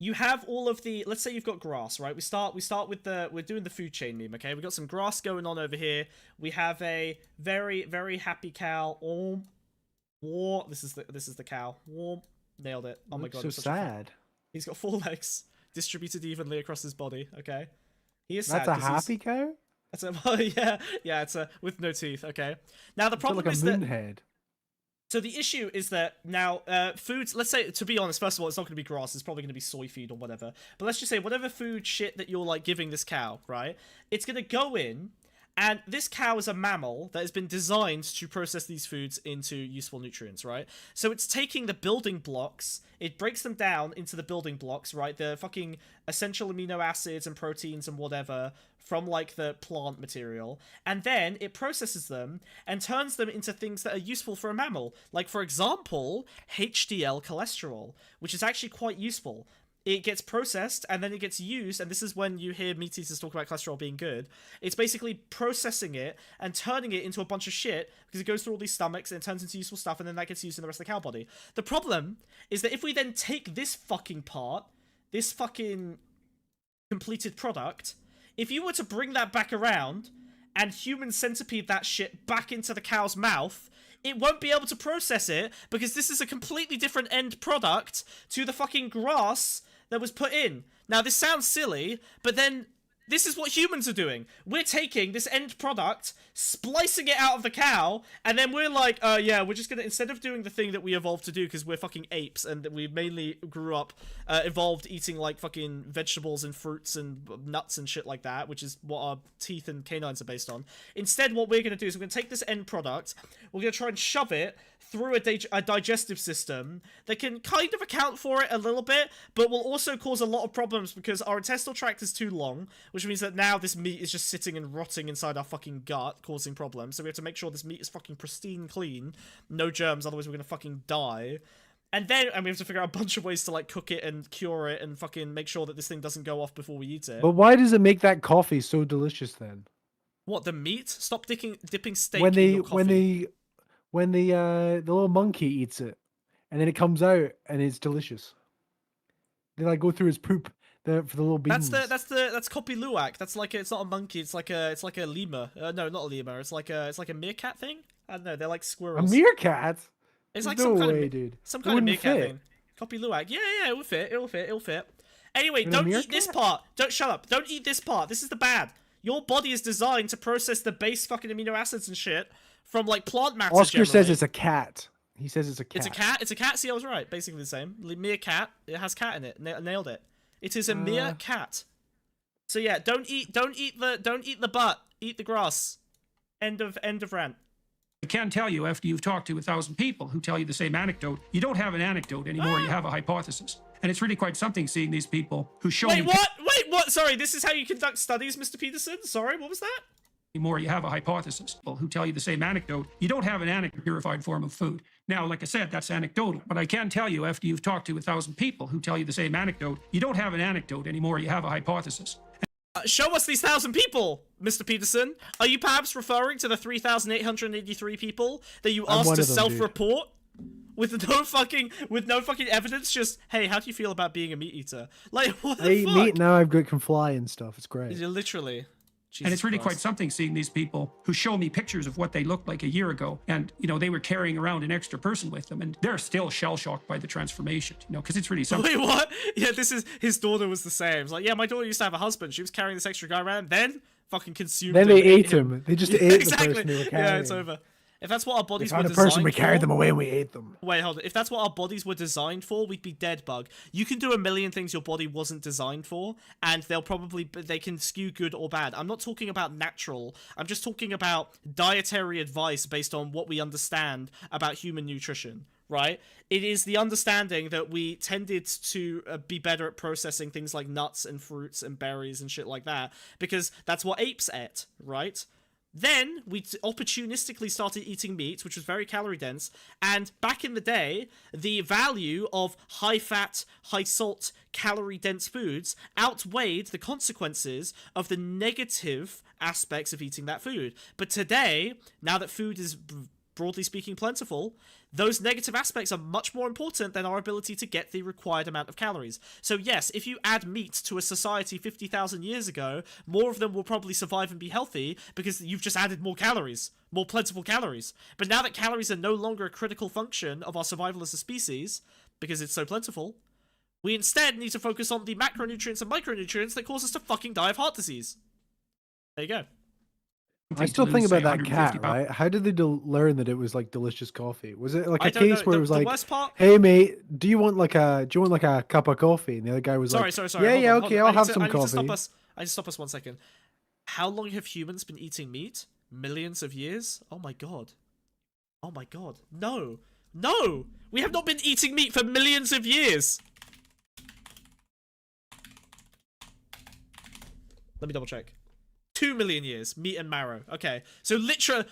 you have all of the, let's say you've got grass, right? We start with we're doing the food chain meme, okay? We got some grass going on over here. We have a very, very happy cow. This is the cow. Nailed it. Oh my god. So sad. He's got 4 legs distributed evenly across his body, okay? He is sad. That's a happy cow? That's yeah, it's a with no teeth, okay? Now the problem like is a moon that head. So the issue is that now foods, let's say, to be honest, first of all, it's not going to be grass, it's probably going to be soy feed or whatever. But let's just say whatever food shit that you're like giving this cow, right? It's going to go in, and this cow is a mammal that has been designed to process these foods into useful nutrients, right? So it's taking the building blocks, it breaks them down into the building blocks, right? The fucking essential amino acids and proteins and whatever from like the plant material, and then it processes them and turns them into things that are useful for a mammal. Like, for example, HDL cholesterol, which is actually quite useful. It gets processed and then it gets used, and this is when you hear meat eaters talk about cholesterol being good. It's basically processing it and turning it into a bunch of shit because it goes through all these stomachs and it turns into useful stuff, and then that gets used in the rest of the cow body. The problem is that if we then take this fucking part, this fucking completed product, if you were to bring that back around and human centipede that shit back into the cow's mouth, it won't be able to process it because this is a completely different end product to the fucking grass that was put in. Now, this sounds silly, but then this is what humans are doing. We're taking this end product, splicing it out of the cow, and then we're like, yeah, we're just gonna, instead of doing the thing that we evolved to do because we're fucking apes and we mainly grew up, evolved eating like fucking vegetables and fruits and nuts and shit like that, which is what our teeth and canines are based on. Instead, what we're gonna do is we're gonna take this end product, we're gonna try and shove it through a digestive system that can kind of account for it a little bit, but will also cause a lot of problems because our intestinal tract is too long, which means that now this meat is just sitting and rotting inside our fucking gut, causing problems. So we have to make sure this meat is fucking pristine clean, no germs, otherwise we're gonna fucking die. And we have to figure out a bunch of ways to like cook it and cure it and fucking make sure that this thing doesn't go off before we eat it. But why does it make that coffee so delicious then? What, the meat? Stop dipping steak in your coffee. When the little monkey eats it, and then it comes out and it's delicious. They like go through his poop for the little beans. That's Kopi Luwak. That's like it's not a monkey. It's like a lemur. No, not a lemur. It's like a meerkat thing. I don't know. They're like A squirrels. meerkat? It's like No some kind way, of dude. some It kind of wouldn't meerkat fit. thing. Kopi Luwak. Yeah, it will fit. It'll fit. Anyway, In a don't eat this meerkat? part. Don't shut up. Don't eat this part. This is the bad. Your body is designed to process the base fucking amino acids and shit from like plant matter. Oscar says generally. it's a cat. He says it's a cat. It's a cat. It's a cat. See, I was right. Basically the same. Meerkat. It has cat in it. Nailed it. It is a meerkat. So yeah, don't eat the butt. Eat the grass. End of rant. I can tell you, after you've talked to 1,000 people who tell you the same anecdote, you don't have an anecdote anymore. You have a hypothesis. And it's really quite something seeing these people who show Wait, me what? Sorry, this is how you conduct studies, Mr. Peterson? Sorry, what was that? anymore. You have a hypothesis. People who tell you the same anecdote. You don't have an anecdote purified form of food. Now, like I said, that's anecdotal. But I can tell you, after you've talked to 1,000 people who tell you the same anecdote, you don't have an anecdote anymore. You have a hypothesis. Show us these 1,000 people, Mr. Peterson. Are you perhaps referring to the 3,883 people that you asked to self-report? With no fucking evidence, just, hey, how do you feel about being a meat eater? Like, what the fuck? I eat meat now. I've got can fly and stuff. It's great. Literally. Jesus and it's really Christ. quite something seeing these people who show me pictures of what they looked like a year ago. And, you know, they were carrying around an extra person with them. And they're still shell-shocked by the transformation, you know, because it's really something. Wait, what? Yeah, his daughter was the same. It's like, yeah, my daughter used to have a husband. She was carrying this extra guy around. Then fucking consumed him. Then they ate him. They just ate exactly. the person they were carrying. Yeah, it's over. If that's what our bodies were found a designed person, we carried them away and we ate them. Wait, hold on. If that's what our bodies were designed for, we'd be dead, Bug. You can do a million things your body wasn't designed for, and they can skew good or bad. I'm not talking about natural. I'm just talking about dietary advice based on what we understand about human nutrition, right? It is the understanding that we tended to be better at processing things like nuts and fruits and berries and shit like that, because that's what apes ate, right? Then we opportunistically started eating meat, which was very calorie dense, and back in the day, the value of high-fat, high-salt, calorie-dense foods outweighed the consequences of the negative aspects of eating that food. But today, now that food is broadly speaking plentiful, those negative aspects are much more important than our ability to get the required amount of calories. So yes, if you add meat to a society 50,000 years ago, more of them will probably survive and be healthy because you've just added more calories, more plentiful calories. But now that calories are no longer a critical function of our survival as a species, because it's so plentiful, we instead need to focus on the macronutrients and micronutrients that cause us to fucking die of heart disease. There you go. I still think about that cat, right? How did they learn that it was like delicious coffee? Was it like a case where it was like, "Hey mate, do you want like a cup of coffee?" And the other guy was sorry, like, sorry. "Yeah, okay, I'll have some coffee." I need to stop us 1 second. How long have humans been eating meat? Millions of years? Oh my god. Oh my god. No. No! We have not been eating meat for millions of years! Let me double check. 2 million years, meat and marrow. Okay, so literally,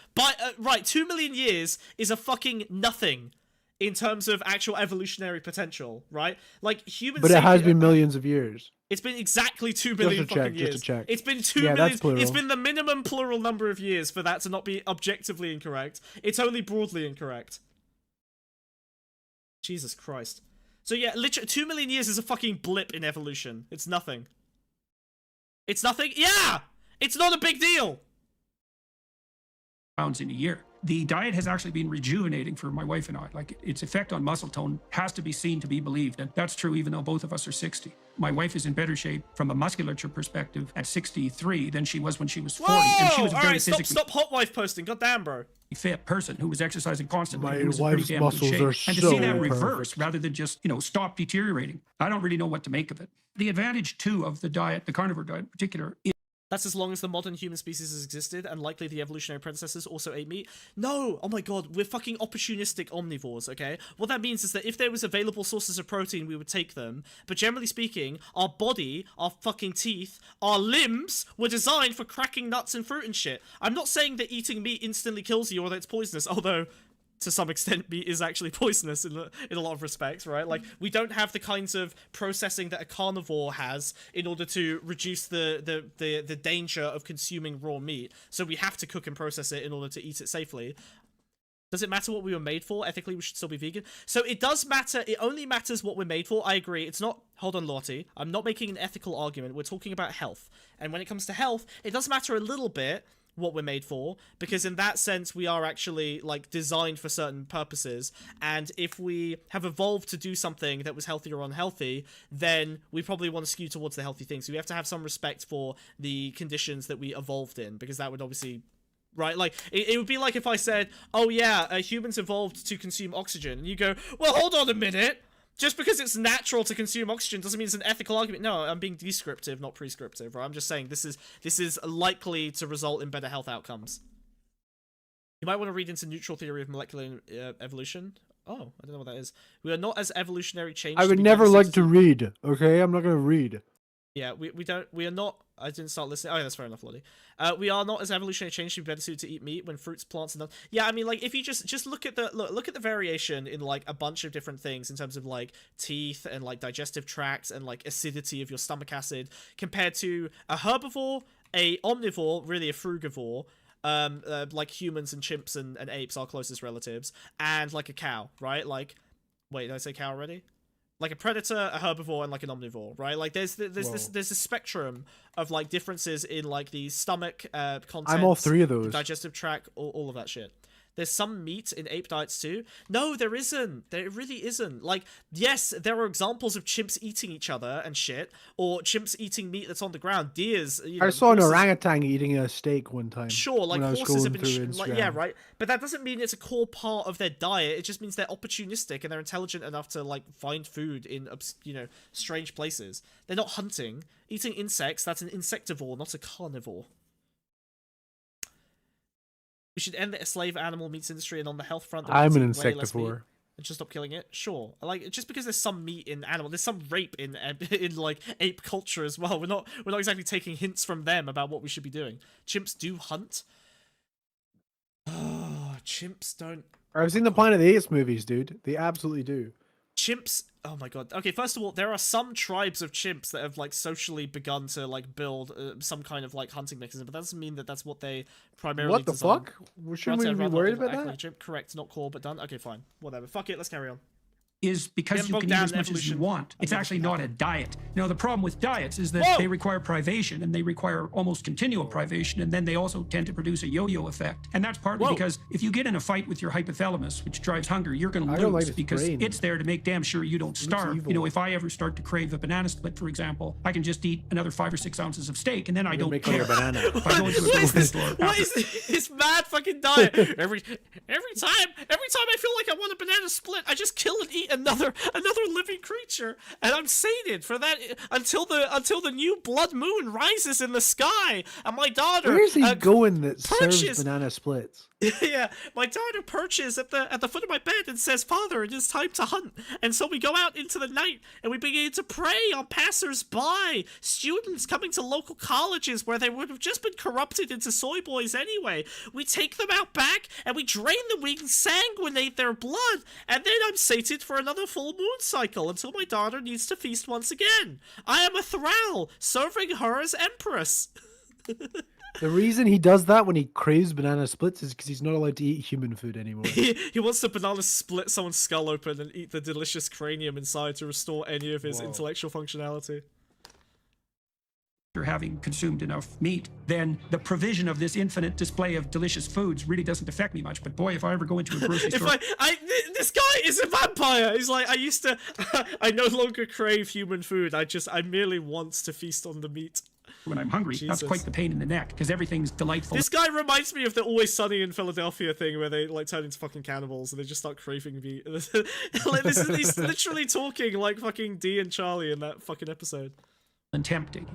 right, 2 million years is a fucking nothing in terms of actual evolutionary potential, right? Like, humans... But it has been millions of years. It's been exactly 2 million fucking years. Just to check. It's been 2 million... It's been the minimum plural number of years for that to not be objectively incorrect. It's only broadly incorrect. Jesus Christ. So yeah, literally, 2 million years is a fucking blip in evolution. It's nothing. It's nothing? Yeah! It's not a big deal! Pounds in a year. The diet has actually been rejuvenating for my wife and I. Like, its effect on muscle tone has to be seen to be believed. And that's true even though both of us are 60. My wife is in better shape from a musculature perspective at 63 than she was when she was 40. Whoa! And she was a All very right, stop hot wife posting. Goddamn, bro. fit person who was exercising constantly. My and was in pretty wife's damn good muscles shape. are And to so see that reverse perfect. rather than just, stop deteriorating, I don't really know what to make of it. The advantage, too, of the diet, the carnivore diet in particular, is That's as long as the modern human species has existed, and likely the evolutionary predecessors also ate meat. No! Oh my god, we're fucking opportunistic omnivores, okay? What that means is that if there was available sources of protein, we would take them. But generally speaking, our body, our fucking teeth, our limbs were designed for cracking nuts and fruit and shit. I'm not saying that eating meat instantly kills you or that it's poisonous, although to some extent meat is actually poisonous in a lot of respects, right? Like, we don't have the kinds of processing that a carnivore has in order to reduce the danger of consuming raw meat, so we have to cook and process it in order to eat it safely. Does it matter what we were made for? Ethically, we should still be vegan. So it does matter. It only matters what we're made for. I agree. It's not... Hold on, Lottie. I'm not making an ethical argument. We're talking about health. And when it comes to health, it does matter a little bit what we're made for, because in that sense we are actually like designed for certain purposes, and if we have evolved to do something that was healthy or unhealthy, then we probably want to skew towards the healthy things. So we have to have some respect for the conditions that we evolved in, because that would obviously... Right, like, it would be like if I said, oh yeah, humans evolved to consume oxygen, and you go, well, hold on a minute, just because it's natural to consume oxygen doesn't mean it's an ethical argument. No, I'm being descriptive, not prescriptive, right? I'm just saying this is likely to result in better health outcomes. You might want to read into neutral theory of molecular evolution. Oh, I don't know what that is. We are not as evolutionary changed. I would never like to read, okay? I'm not going to read. Yeah, we are not... I didn't start listening. Oh, yeah, that's fair enough, Lottie. We are not as evolutionary changed to be better suited to eat meat when fruits, plants, and... Yeah, I mean, like, if you just look at the variation in, like, a bunch of different things in terms of, like, teeth and, like, digestive tracts and, like, acidity of your stomach acid compared to a herbivore, a omnivore, really a frugivore, like humans and chimps and apes, our closest relatives, and, like, a cow, right? Like, wait, did I say cow already? Like a predator, a herbivore, and like an omnivore, right? Like there's a spectrum of like differences in like the stomach content. I'm all three of those. The digestive tract, all of that shit. There's some meat in ape diets too. No, there isn't. There really isn't. Like, yes, there are examples of chimps eating each other and shit, or chimps eating meat that's on the ground. Deers. I saw an orangutan eating a steak one time. Sure, like horses have been. Like, yeah, right. But that doesn't mean it's a core part of their diet. It just means they're opportunistic and they're intelligent enough to like find food in strange places. They're not hunting. Eating insects. That's an insectivore, not a carnivore. We should end the slave animal meats industry, and on the health front, I'm an insectivore. And just stop killing it. Sure, like just because there's some meat in animal, there's some rape in like ape culture as well. We're not exactly taking hints from them about what we should be doing. Chimps do hunt. Oh, chimps don't. I've seen the Planet of the Apes movies, dude. They absolutely do. Chimps. Oh my god. Okay, first of all, there are some tribes of chimps that have like socially begun to like build some kind of like hunting mechanism, but that doesn't mean that that's what they primarily. What the design. fuck? Shouldn't we be worried about that? Like chimp. Correct, not core, but done. Okay, fine, whatever. Fuck it. Let's carry on. Is because you can eat as much as you want. It's actually not a diet. Now, the problem with diets is that they require privation, and they require almost continual privation, and then they also tend to produce a yo-yo effect. And that's partly because if you get in a fight with your hypothalamus, which drives hunger, you're going to lose because it's there to make damn sure you don't starve. If I ever start to crave a banana split, for example, I can just eat another 5 or 6 ounces of steak, and then I don't care. Banana. If I go into a grocery store, What is this mad fucking diet? Every time I feel like I want a banana split, I just kill and eat another living creature, and I'm sated for that until the new blood moon rises in the sky, and my daughter. Where is he going that perches, serves banana splits? Yeah, my daughter perches at the foot of my bed and says, "Father, it is time to hunt." And so we go out into the night and we begin to prey on passers-by, students coming to local colleges where they would have just been corrupted into soy boys anyway. We take them out back and we drain them, we sanguinate their blood, and then I'm sated for another full moon cycle until my daughter needs to feast once again. I am a thrall, serving her as empress. The reason he does that when he craves banana splits is because he's not allowed to eat human food anymore. He wants to banana split someone's skull open and eat the delicious cranium inside to restore any of his intellectual functionality. after having consumed enough meat, then the provision of this infinite display of delicious foods really doesn't affect me much. But boy, if I ever go into a grocery store... This guy is a vampire! He's like, I no longer crave human food. I merely want to feast on the meat. When I'm hungry, Jesus. that's quite the pain in the neck, because everything's delightful. This guy reminds me of the Always Sunny in Philadelphia thing where they like turn into fucking cannibals and they just start craving meat. Like, he's literally talking like fucking Dee and Charlie in that fucking episode. And tempting,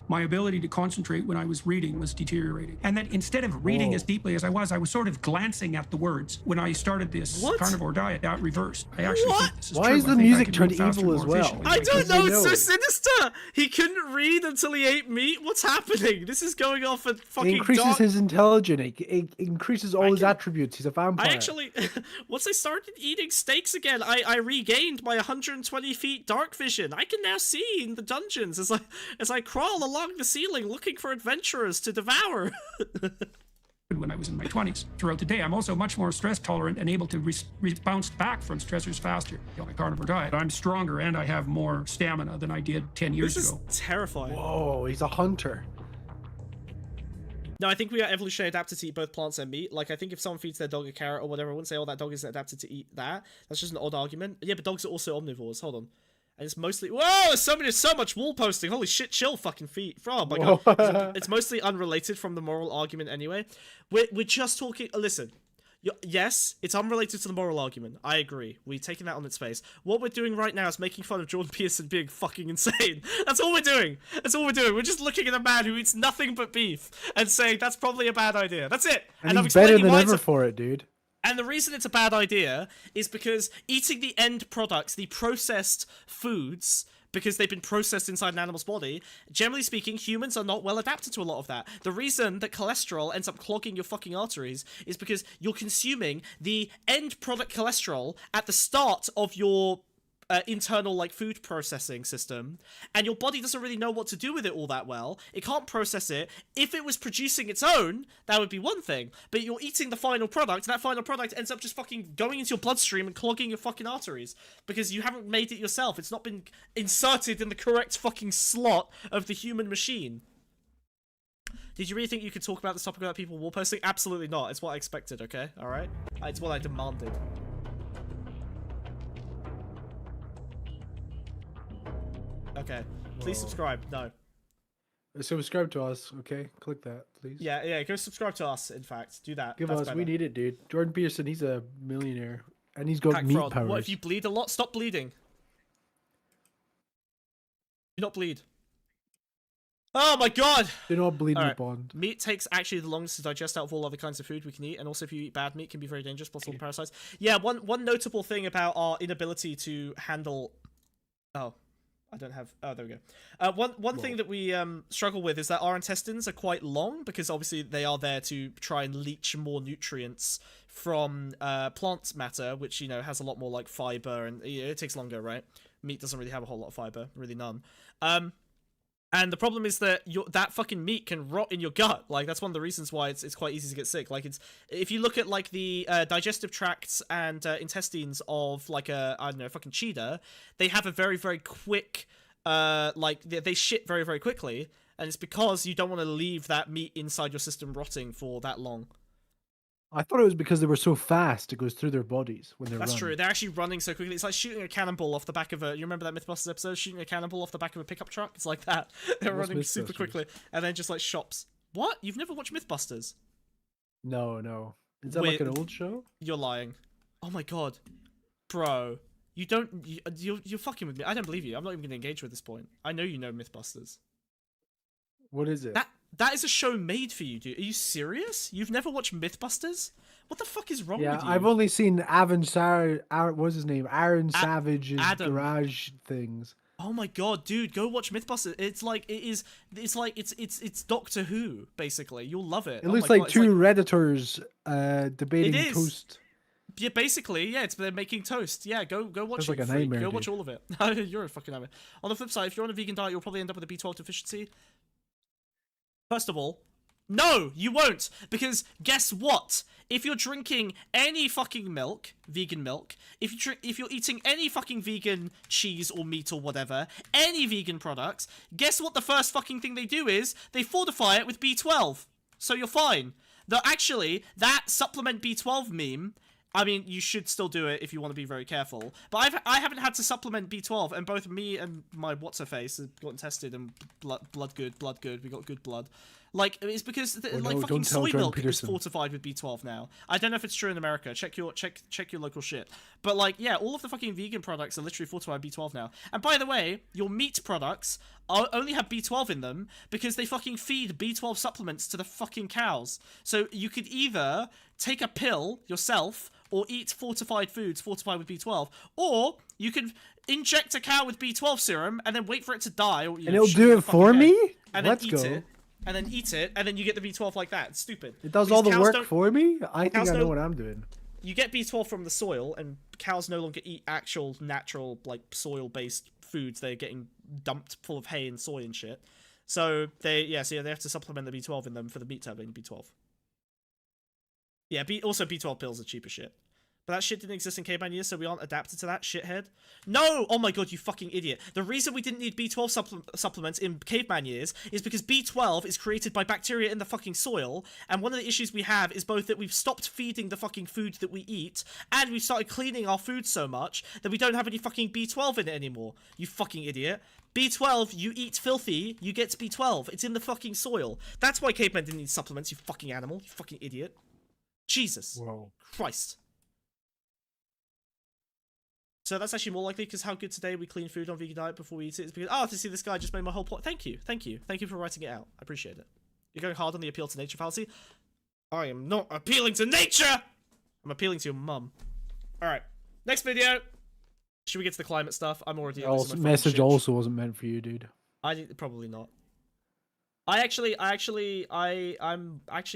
my ability to concentrate when I was reading was deteriorating, and that instead of reading as deeply as I was sort of glancing at the words. When I started this carnivore diet, that reversed. I actually think this is Why true. is the music turned evil as well? I don't know, it's so sinister. He couldn't read until he ate meat. What's happening? This is going off a fucking It increases his intelligence. It increases all his attributes. He's a vampire. I actually, once I started eating steaks again, I regained my 120 feet dark vision. I can now see in the dungeons as I crawl along the ceiling looking for adventurers to devour. When I was in my 20s. Throughout the day, I'm also much more stress tolerant and able to bounce back from stressors faster. On a carnivore diet, I'm stronger and I have more stamina than I did 10 years ago. This is terrifying. Whoa, he's a hunter. No, I think we are evolutionarily adapted to eat both plants and meat. Like, I think if someone feeds their dog a carrot or whatever, I wouldn't say, oh, that dog is adapted to eat that. That's just an odd argument. Yeah, but dogs are also omnivores. Hold on. And it's mostly... Whoa! There's so much wall posting. Holy shit, chill fucking feet. Oh my god. It's mostly unrelated from the moral argument anyway. We're just talking... Listen. Yes, it's unrelated to the moral argument. I agree. We're taking that on its face. What we're doing right now is making fun of Jordan Peterson being fucking insane. That's all we're doing. That's all we're doing. We're just looking at a man who eats nothing but beef and saying that's probably a bad idea. That's it. And he's better than ever for it, dude. And the reason it's a bad idea is because eating the end products, the processed foods, because they've been processed inside an animal's body, generally speaking, humans are not well adapted to a lot of that. The reason that cholesterol ends up clogging your fucking arteries is because you're consuming the end product cholesterol at the start of your internal like food processing system, and your body doesn't really know what to do with it all that well. It can't process it. If it was producing its own, that would be one thing, but you're eating the final product, and that final product ends up just fucking going into your bloodstream and clogging your fucking arteries because you haven't made it yourself. It's not been inserted in the correct fucking slot of the human machine. Did you really think you could talk about this topic without people wall posting? Absolutely not. It's what I expected, okay? Alright? It's what I demanded. Okay, please subscribe. No. Subscribe to us, okay? Click that, please. Yeah, go subscribe to us, in fact. Do that. Give us, we need it, dude. Jordan Peterson, he's a millionaire. And he's got meat powers. What if you bleed a lot? Stop bleeding. Do not bleed. Oh my god! Do not bleed in the pond. Meat takes actually the longest to digest out of all other kinds of food we can eat, and also if you eat bad meat, it can be very dangerous, plus all the parasites. Yeah, one notable thing about our inability to handle... Oh. I don't have... Oh, there we go. One thing that we struggle with is that our intestines are quite long, because obviously they are there to try and leach more nutrients from plant matter, which, you know, has a lot more, like, fiber, and it takes longer, right? Meat doesn't really have a whole lot of fiber. Really none. And the problem is that that fucking meat can rot in your gut. Like, that's one of the reasons why it's quite easy to get sick. Like, if you look at, like, the digestive tracts and intestines of, like, I don't know, fucking cheetah, they have a very, very quick, like, they shit very, very quickly. And it's because you don't want to leave that meat inside your system rotting for that long. I thought it was because they were so fast, it goes through their bodies when they're running. That's true. They're actually running so quickly. It's like shooting a cannonball off the back of a... You remember that Mythbusters episode? Shooting a cannonball off the back of a pickup truck? It's like that. They're running super quickly. And then just like shops. What? You've never watched Mythbusters? No. Is that like an old show? You're lying. Oh my god. Bro. You don't... You're fucking with me. I don't believe you. I'm not even going to engage with this point. I know you know Mythbusters. What is it? That is a show made for you, dude. Are you serious? You've never watched Mythbusters? What the fuck is wrong with you? Yeah, I've only seen what's his name? Aaron Savage's garage things. Oh my god, dude, go watch Mythbusters. It's Doctor Who, basically. You'll love it. It looks like two Redditors debating toast. Yeah, basically, yeah, they're making toast. Yeah, go watch it. Like a nightmare, go watch all of it. You're a fucking nightmare. On the flip side, if you're on a vegan diet, you'll probably end up with a B12 deficiency. First of all, No, you won't. Because guess what? If you're drinking any fucking milk, vegan milk, if you're eating any fucking vegan cheese or meat or whatever, any vegan products, guess what the first fucking thing they do is they fortify it with B12. So you're fine. Though actually, that supplement B12 meme, I mean, you should still do it if you want to be very careful. But I haven't had to supplement B12, and both me and my what's-her-face have gotten tested, and blood good. We got good blood. Like, it's because fucking soy milk is fortified with B12 now. I don't know if it's true in America. Check your local shit. But like, yeah, all of the fucking vegan products are literally fortified with B12 now. And by the way, your meat products only have B12 in them because they fucking feed B12 supplements to the fucking cows. So you could either take a pill yourself or eat fortified foods fortified with B12, or you could inject a cow with B12 serum and then wait for it to die, or, and it'll do it for me. And Let's then go. eat it. And then eat it, and then you get the B12 like that. It's stupid. It does all the work for me? I think I know what I'm doing. You get B12 from the soil, and cows no longer eat actual, natural, like, soil-based foods. They're getting dumped full of hay and soy and shit. So they have to supplement the B12 in them for the meat tablet B12. Yeah, also B12 pills are cheap as shit. But that shit didn't exist in caveman years, so we aren't adapted to that, shithead. No! Oh my god, you fucking idiot. The reason we didn't need B12 supplements in caveman years is because B12 is created by bacteria in the fucking soil, and one of the issues we have is both that we've stopped feeding the fucking food that we eat, and we've started cleaning our food so much that we don't have any fucking B12 in it anymore. You fucking idiot. B12, you eat filthy, you get B12. It's in the fucking soil. That's why cavemen didn't need supplements, you fucking animal. You fucking idiot. Jesus. Whoa. Christ. So that's actually more likely because how good today we clean food on vegan diet before we eat it is because, to see this guy just made my whole plot. Thank you for writing it out. I appreciate it. You're going hard on the appeal to nature fallacy. I am not appealing to nature! I'm appealing to your mum. Alright, next video. Should we get to the climate stuff? I'm already on this message also wasn't meant for you, dude. Probably not. I'm actually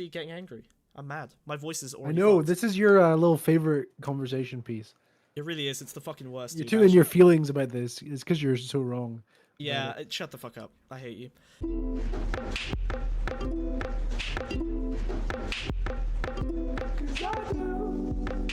getting angry. I'm mad. My voice is already I know, fucked. this is your little favorite conversation piece. It really is. It's the fucking worst. You're too in your feelings about this. It's because you're so wrong. Yeah, shut the fuck up. I hate you. Cause I do.